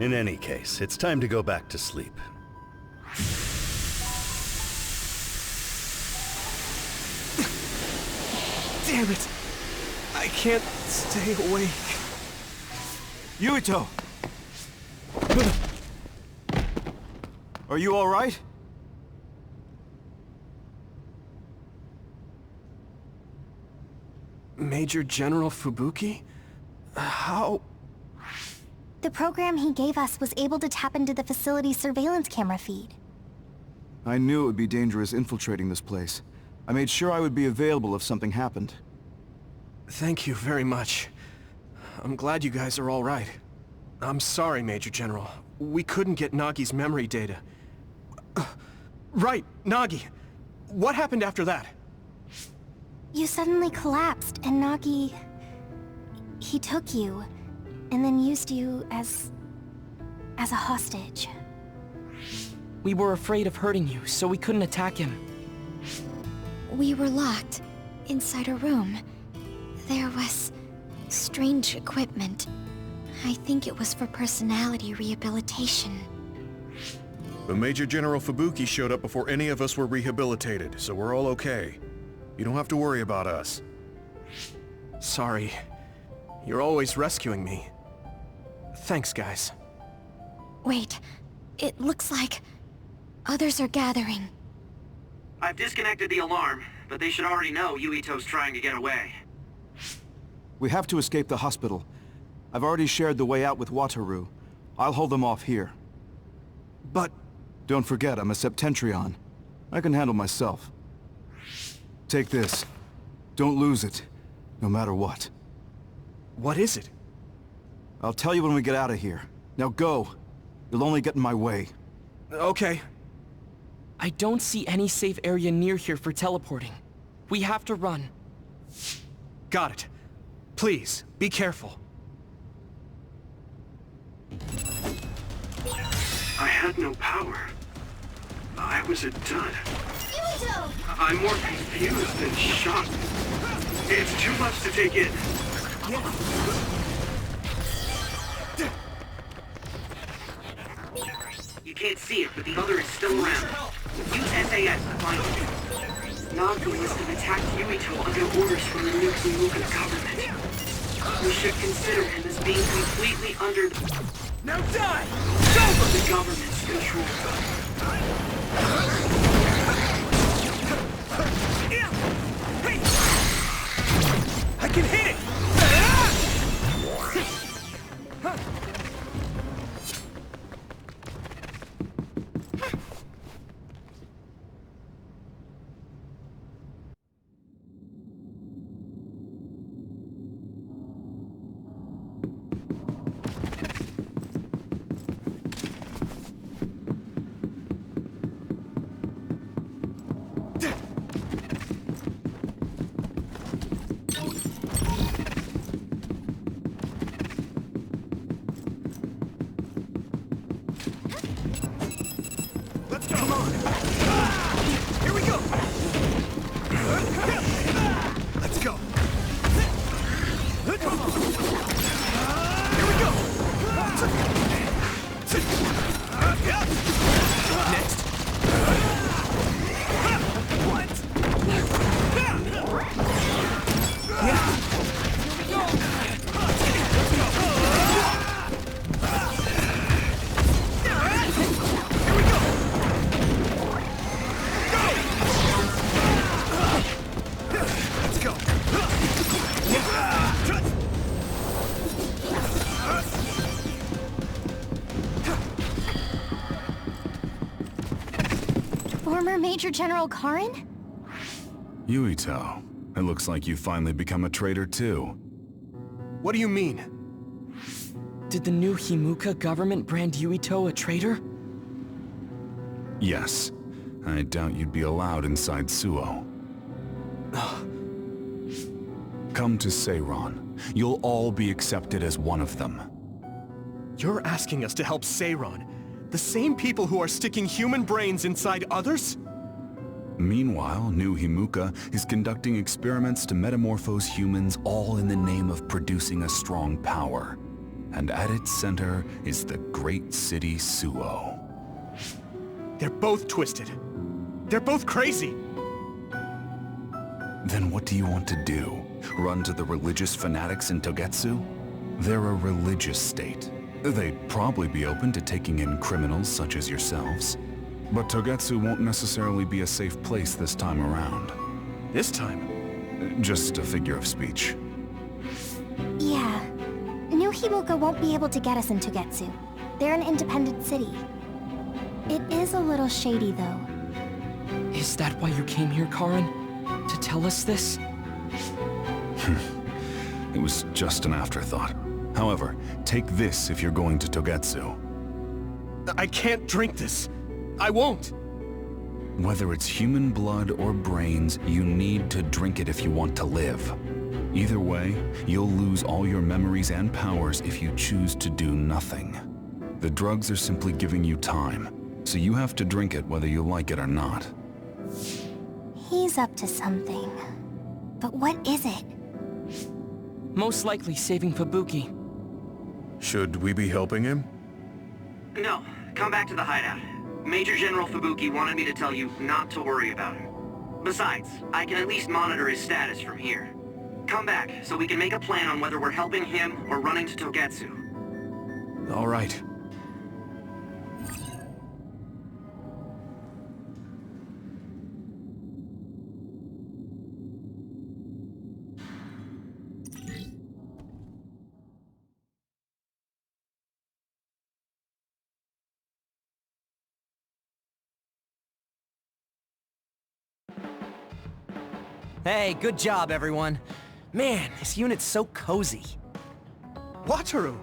In any case, it's time to go back to sleep. Damn it! I can't stay awake. Yuito! Are you all right? Major General Fubuki? How... The program he gave us was able to tap into the facility's surveillance camera feed. I knew it would be dangerous infiltrating this place. I made sure I would be available if something happened. Thank you very much. I'm glad you guys are all right. I'm sorry, Major General. We couldn't get Nagi's memory data. Right, Nagi. What happened after that? You suddenly collapsed, and Nagi... he took you, and then used you as a hostage. We were afraid of hurting you, so we couldn't attack him. We were locked inside a room. There was strange equipment. I think it was for personality rehabilitation. But Major General Fubuki showed up before any of us were rehabilitated, so we're all okay. You don't have to worry about us. Sorry. You're always rescuing me. Thanks, guys. Wait, it looks like others are gathering. I've disconnected the alarm, but they should already know Yuito's trying to get away. We have to escape the hospital. I've already shared the way out with Wataru. I'll hold them off here. But... Don't forget, I'm a Septentrion. I can handle myself. Take this. Don't lose it, no matter what. What is it? I'll tell you when we get out of here. Now go. You'll only get in my way. Okay. I don't see any safe area near here for teleporting. We have to run. Got it. Please, be careful. I had no power. I was a dud. I'm more confused than shocked. It's too much to take in. You can't see it, but the other is still around. Use SAS to find it. Nagi must have attacked Yuito under orders from the new Himuka government. We should consider him as being completely under Now die! the government's control. I can hit it! Former Major General Karin? Yuito, it looks like you finally become a traitor too. What do you mean? Did the new Himuka government brand Yuito a traitor? Yes. I doubt you'd be allowed inside Suo. Come to Seiron. You'll all be accepted as one of them. You're asking us to help Seiron? The same people who are sticking human brains inside others? Meanwhile, New Himuka is conducting experiments to metamorphose humans, all in the name of producing a strong power. And at its center is the great city Suo. They're both twisted. They're both crazy. Then what do you want to do? Run to the religious fanatics in Togetsu? They're a religious state. They'd probably be open to taking in criminals such as yourselves. But Togetsu won't necessarily be a safe place this time around. This time? Just a figure of speech. Yeah. New Himuka won't be able to get us in Togetsu. They're an independent city. It is a little shady, though. Is that why you came here, Karen? To tell us this? It was just an afterthought. However, take this if you're going to Togetsu. I can't drink this. I won't. Whether it's human blood or brains, you need to drink it if you want to live. Either way, you'll lose all your memories and powers if you choose to do nothing. The drugs are simply giving you time, so you have to drink it whether you like it or not. He's up to something. But what is it? Most likely saving Fubuki. Should we be helping him? No, come back to the hideout. Major General Fubuki wanted me to tell you not to worry about him. Besides, I can at least monitor his status from here. Come back, so we can make a plan on whether we're helping him or running to Togetsu. All right. Hey, good job, everyone. Man, this unit's so cozy. Wataru!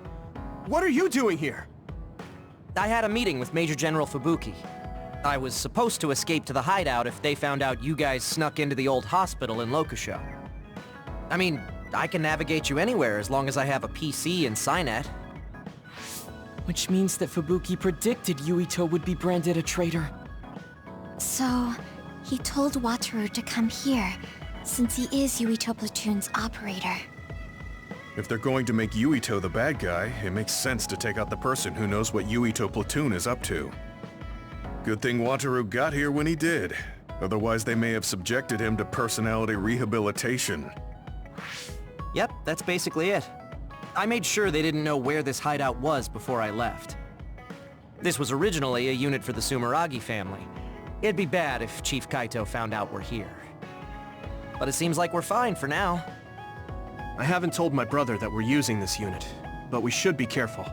What are you doing here? I had a meeting with Major General Fubuki. I was supposed to escape to the hideout if they found out you guys snuck into the old hospital in Lokusho. I mean, I can navigate you anywhere as long as I have a PC and Cynet. Which means that Fubuki predicted Yuito would be branded a traitor. So, he told Wataru to come here, since he is Yuito Platoon's operator. If they're going to make Yuito the bad guy, it makes sense to take out the person who knows what Yuito Platoon is up to. Good thing Wataru got here when he did. Otherwise, they may have subjected him to personality rehabilitation. Yep, that's basically it. I made sure they didn't know where this hideout was before I left. This was originally a unit for the Sumeragi family. It'd be bad if Chief Kaito found out we're here. But it seems like we're fine for now. I haven't told my brother that we're using this unit, but we should be careful.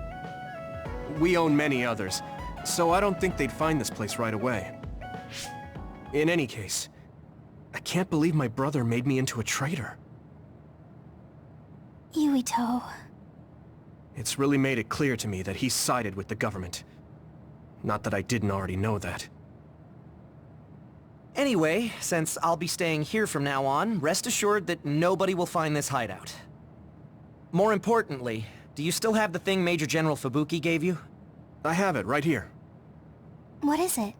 We own many others, so I don't think they'd find this place right away. In any case, I can't believe my brother made me into a traitor. Yuito. It's really made it clear to me that he sided with the government. Not that I didn't already know that. Anyway, since I'll be staying here from now on, rest assured that nobody will find this hideout. More importantly, do you still have the thing Major General Fubuki gave you? I have it right here. What is it?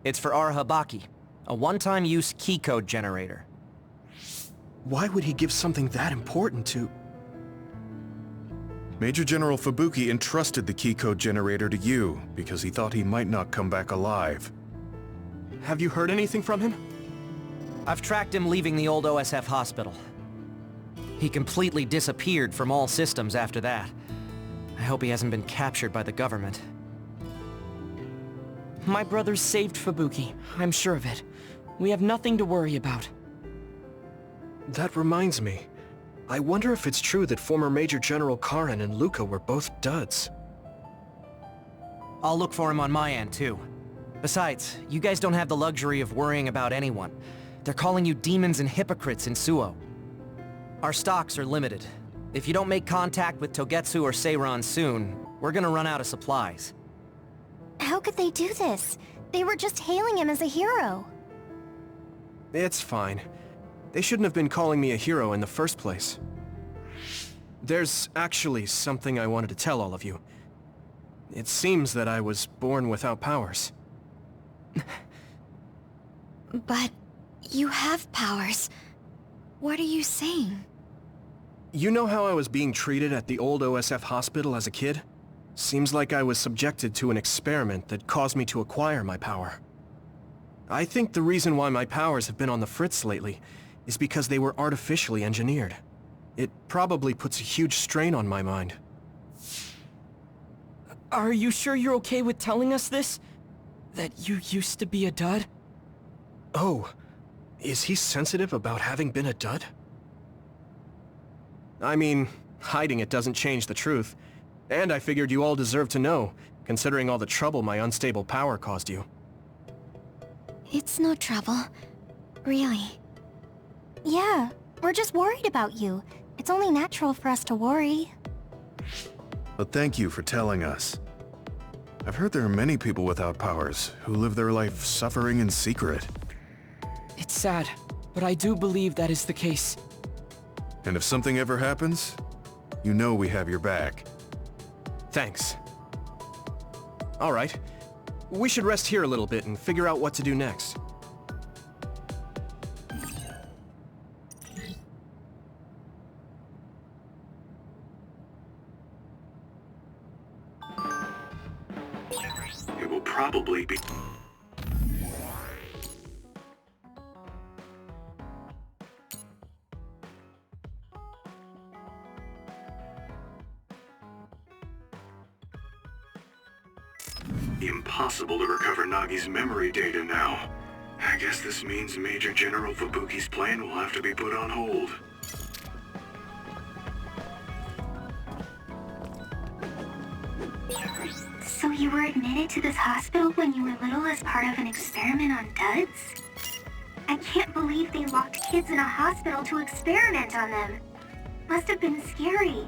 It's for Arahabaki, a one-time use key code generator. Why would he give something that important to... Major General Fubuki entrusted the key code generator to you because he thought he might not come back alive. Have you heard anything from him? I've tracked him leaving the old OSF hospital. He completely disappeared from all systems after that. I hope he hasn't been captured by the government. My brother saved Fubuki, I'm sure of it. We have nothing to worry about. That reminds me. I wonder if it's true that former Major General Karen and Luca were both duds. I'll look for him on my end, too. Besides, you guys don't have the luxury of worrying about anyone. They're calling you demons and hypocrites in Suo. Our stocks are limited. If you don't make contact with Togetsu or Seiran soon, we're gonna run out of supplies. How could they do this? They were just hailing him as a hero. It's fine. They shouldn't have been calling me a hero in the first place. There's actually something I wanted to tell all of you. It seems that I was born without powers. But you have powers. What are you saying? You know how I was being treated at the old OSF hospital as a kid? Seems like I was subjected to an experiment that caused me to acquire my power. I think the reason why my powers have been on the fritz lately is because they were artificially engineered. It probably puts a huge strain on my mind. Are you sure you're okay with telling us this? That you used to be a dud? Oh, is he sensitive about having been a dud? I mean, Hiding it doesn't change the truth. And I figured you all deserve to know, considering all the trouble my unstable power caused you. It's no trouble. Really. Yeah, we're just worried about you. It's only natural for us to worry. But thank you for telling us. I've heard there are many people without powers who live their life suffering in secret. It's sad, but I do believe that is the case. And if something ever happens, you know we have your back. Thanks. All right. We should rest here a little bit and figure out what to do next. It will probably be... impossible to recover Nagi's memory data now. I guess this means Major General Fubuki's plan will have to be put on hold. So you were admitted to this hospital when you were little as part of an experiment on duds? I can't believe they locked kids in a hospital to experiment on them. Must have been scary.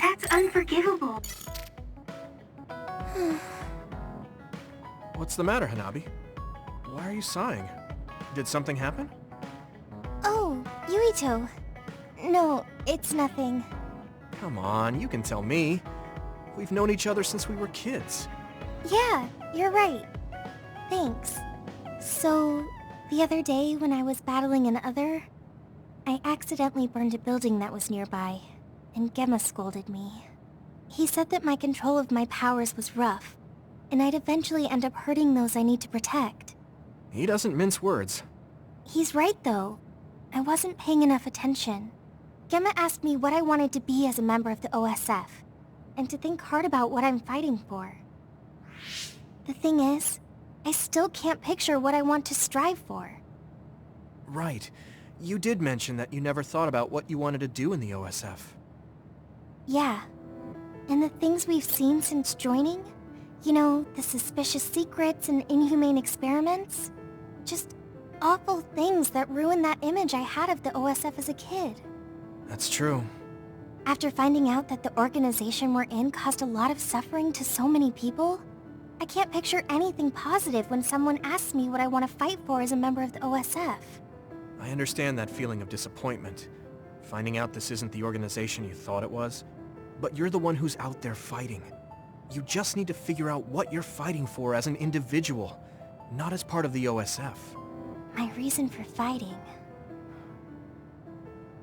That's unforgivable. What's the matter, Hanabi? Why are you sighing? Did something happen? Oh, Yuito. No, it's nothing. Come on, you can tell me. We've known each other since we were kids. Yeah, you're right. Thanks. So, the other day when I was battling an other, I accidentally burned a building that was nearby, and Gemma scolded me. He said that my control of my powers was rough, and I'd eventually end up hurting those I need to protect. He doesn't mince words. He's right, though. I wasn't paying enough attention. Gemma asked me what I wanted to be as a member of the OSF, and to think hard about what I'm fighting for. The thing is, I still can't picture what I want to strive for. Right. You did mention that you never thought about what you wanted to do in the OSF. Yeah. And the things we've seen since joining? You know, the suspicious secrets and inhumane experiments? Just awful things that ruined that image I had of the OSF as a kid. That's true. After finding out that the organization we're in caused a lot of suffering to so many people, I can't picture anything positive when someone asks me what I want to fight for as a member of the OSF. I understand that feeling of disappointment. Finding out this isn't the organization you thought it was. But you're the one who's out there fighting. You just need to figure out what you're fighting for as an individual, not as part of the OSF. My reason for fighting...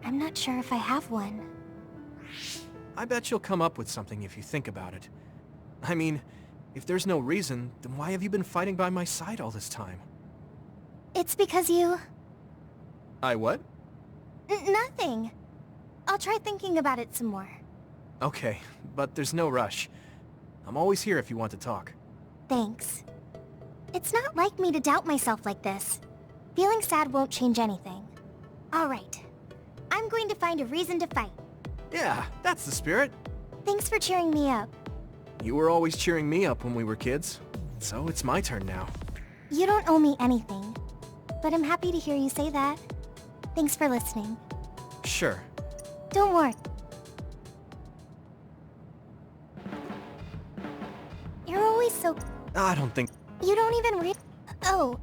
I'm not sure if I have one. I bet you'll come up with something if you think about it. I mean, if there's no reason, then why have you been fighting by my side all this time? It's because you... I what? Nothing. I'll try thinking about it some more. Okay, but there's no rush. I'm always here if you want to talk. Thanks. It's not like me to doubt myself like this. Feeling sad won't change anything. Alright. I'm going to find a reason to fight. Yeah, that's the spirit. Thanks for cheering me up. You were always cheering me up when we were kids, so it's my turn now. You don't owe me anything, but I'm happy to hear you say that. Thanks for listening. Sure. Don't worry. You're always so... I don't think... You don't even Oh,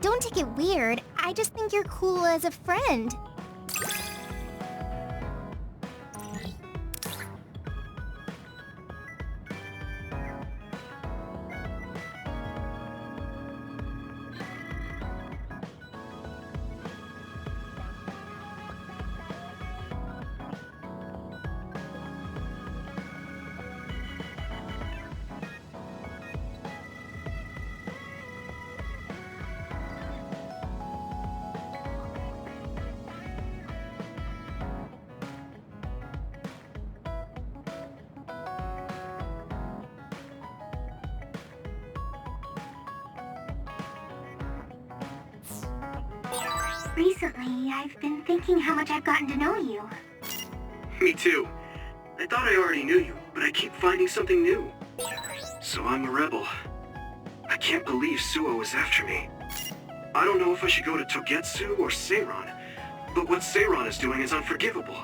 Don't take it weird. I just think you're cool as a friend. Recently, I've been thinking how much I've gotten to know you. Me too. I thought I already knew you, but I keep finding something new. So I'm a rebel. I can't believe Suo is after me. I don't know if I should go to Togetsu or Seiron, but what Seiron is doing is unforgivable.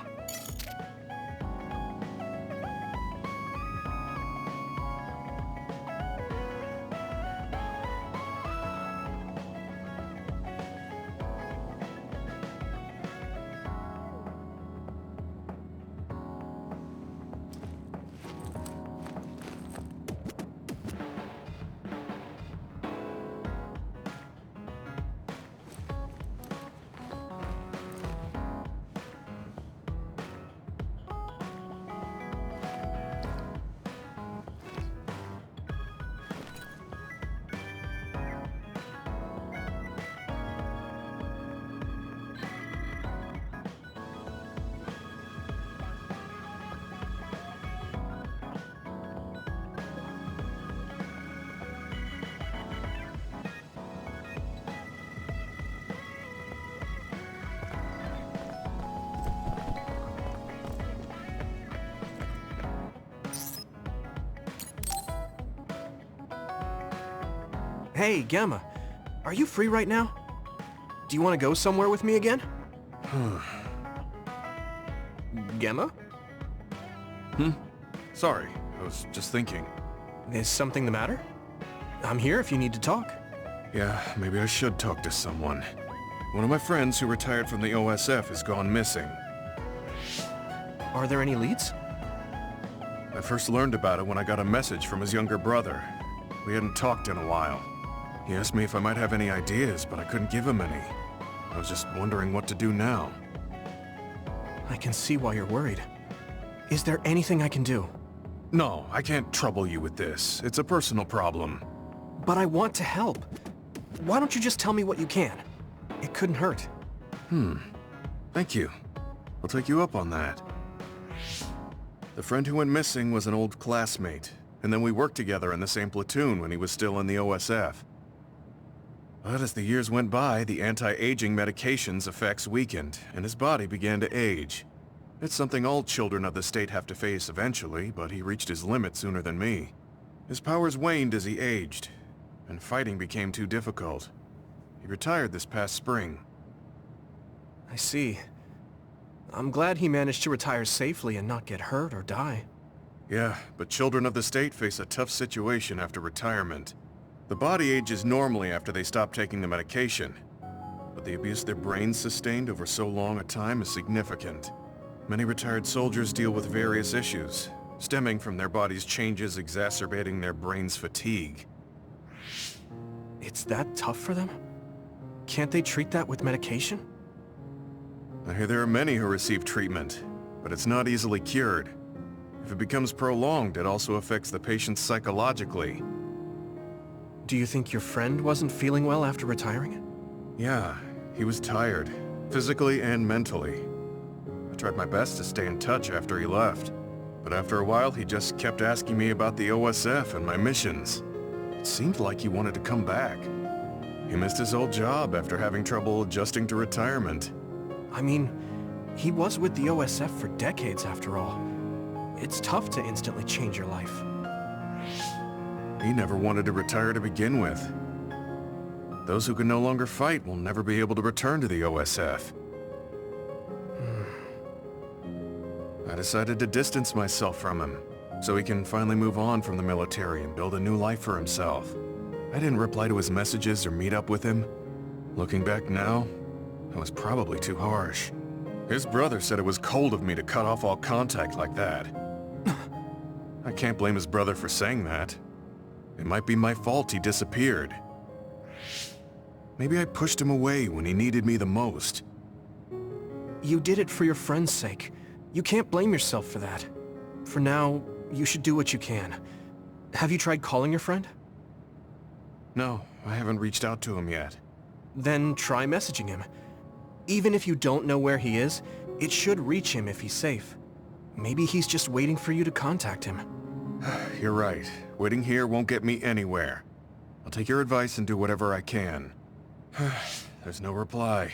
Hey, Gamma. Are you free right now? Do you want to go somewhere with me again? Gamma? Sorry, I was just thinking. Is something the matter? I'm here if you need to talk. Yeah, maybe I should talk to someone. One of my friends who retired from the OSF has gone missing. Are there any leads? I first learned about it when I got a message from his younger brother. We hadn't talked in a while. He asked me if I might have any ideas, but I couldn't give him any. I was just wondering what to do now. I can see why you're worried. Is there anything I can do? No, I can't trouble you with this. It's a personal problem. But I want to help. Why don't you just tell me what you can? It couldn't hurt. Thank you. I'll take you up on that. The friend who went missing was an old classmate, and then we worked together in the same platoon when he was still in the OSF. But as the years went by, the anti-aging medication's effects weakened, and his body began to age. It's something all children of the state have to face eventually, but he reached his limit sooner than me. His powers waned as he aged, and fighting became too difficult. He retired this past spring. I see. I'm glad he managed to retire safely and not get hurt or die. Yeah, but children of the state face a tough situation after retirement. The body ages normally after they stop taking the medication, but the abuse their brains sustained over so long a time is significant. Many retired soldiers deal with various issues, stemming from their body's changes exacerbating their brain's fatigue. It's that tough for them? Can't they treat that with medication? I hear there are many who receive treatment, but it's not easily cured. If it becomes prolonged, it also affects the patient psychologically. Do you think your friend wasn't feeling well after retiring? Yeah, he was tired, physically and mentally. I tried my best to stay in touch after he left, but after a while he just kept asking me about the OSF and my missions. It seemed like he wanted to come back. He missed his old job after having trouble adjusting to retirement. I mean, he was with the OSF for decades after all. It's tough to instantly change your life. He never wanted to retire to begin with. Those who can no longer fight will never be able to return to the OSF. I decided to distance myself from him, so he can finally move on from the military and build a new life for himself. I didn't reply to his messages or meet up with him. Looking back now, I was probably too harsh. His brother said it was cold of me to cut off all contact like that. I can't blame his brother for saying that. It might be my fault he disappeared. Maybe I pushed him away when he needed me the most. You did it for your friend's sake. You can't blame yourself for that. For now, you should do what you can. Have you tried calling your friend? No, I haven't reached out to him yet. Then try messaging him. Even if you don't know where he is, it should reach him if he's safe. Maybe he's just waiting for you to contact him. You're right. Waiting here won't get me anywhere. I'll take your advice and do whatever I can. There's no reply.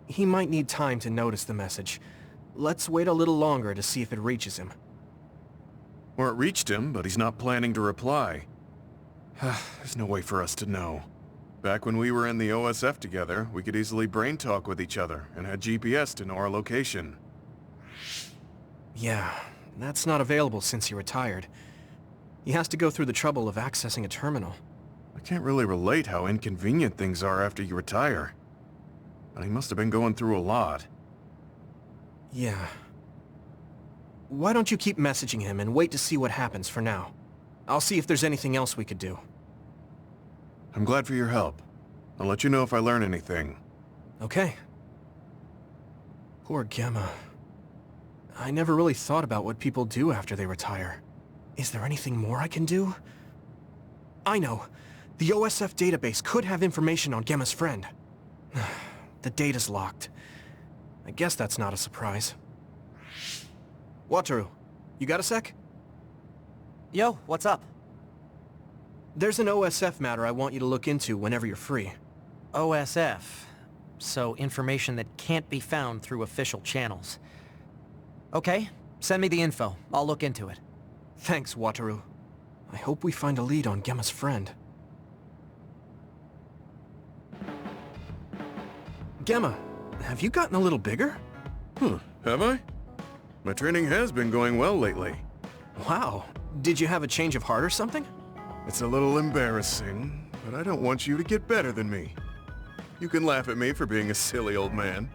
He might need time to notice the message. let's wait a little longer to see if it reaches him. Or it reached him, but he's not planning to reply. There's no way for us to know. Back when we were in the OSF together, we could easily brain talk with each other and had GPS to know our location. Yeah, that's not available since he retired. He has to go through the trouble of accessing a terminal. I can't really relate how inconvenient things are after you retire. But he must have been going through a lot. Yeah. Why don't you keep messaging him and wait to see what happens for now? I'll see if there's anything else we could do. I'm glad for your help. I'll let you know if I learn anything. Okay. Poor Gemma. I never really thought about what people do after they retire. Is there anything more I can do? I know. The OSF database could have information on Gemma's friend. The data's locked. I guess that's not a surprise. Wataru, you got a sec? Yo, what's up? There's an OSF matter I want you to look into whenever you're free. OSF. So information that can't be found through official channels. Okay, send me the info. I'll look into it. Thanks, Wataru. I hope we find a lead on Gemma's friend. Gemma, have you gotten a little bigger? Have I? My training has been going well lately. Wow. Did you have a change of heart or something? It's a little embarrassing, but I don't want you to get better than me. You can laugh at me for being a silly old man.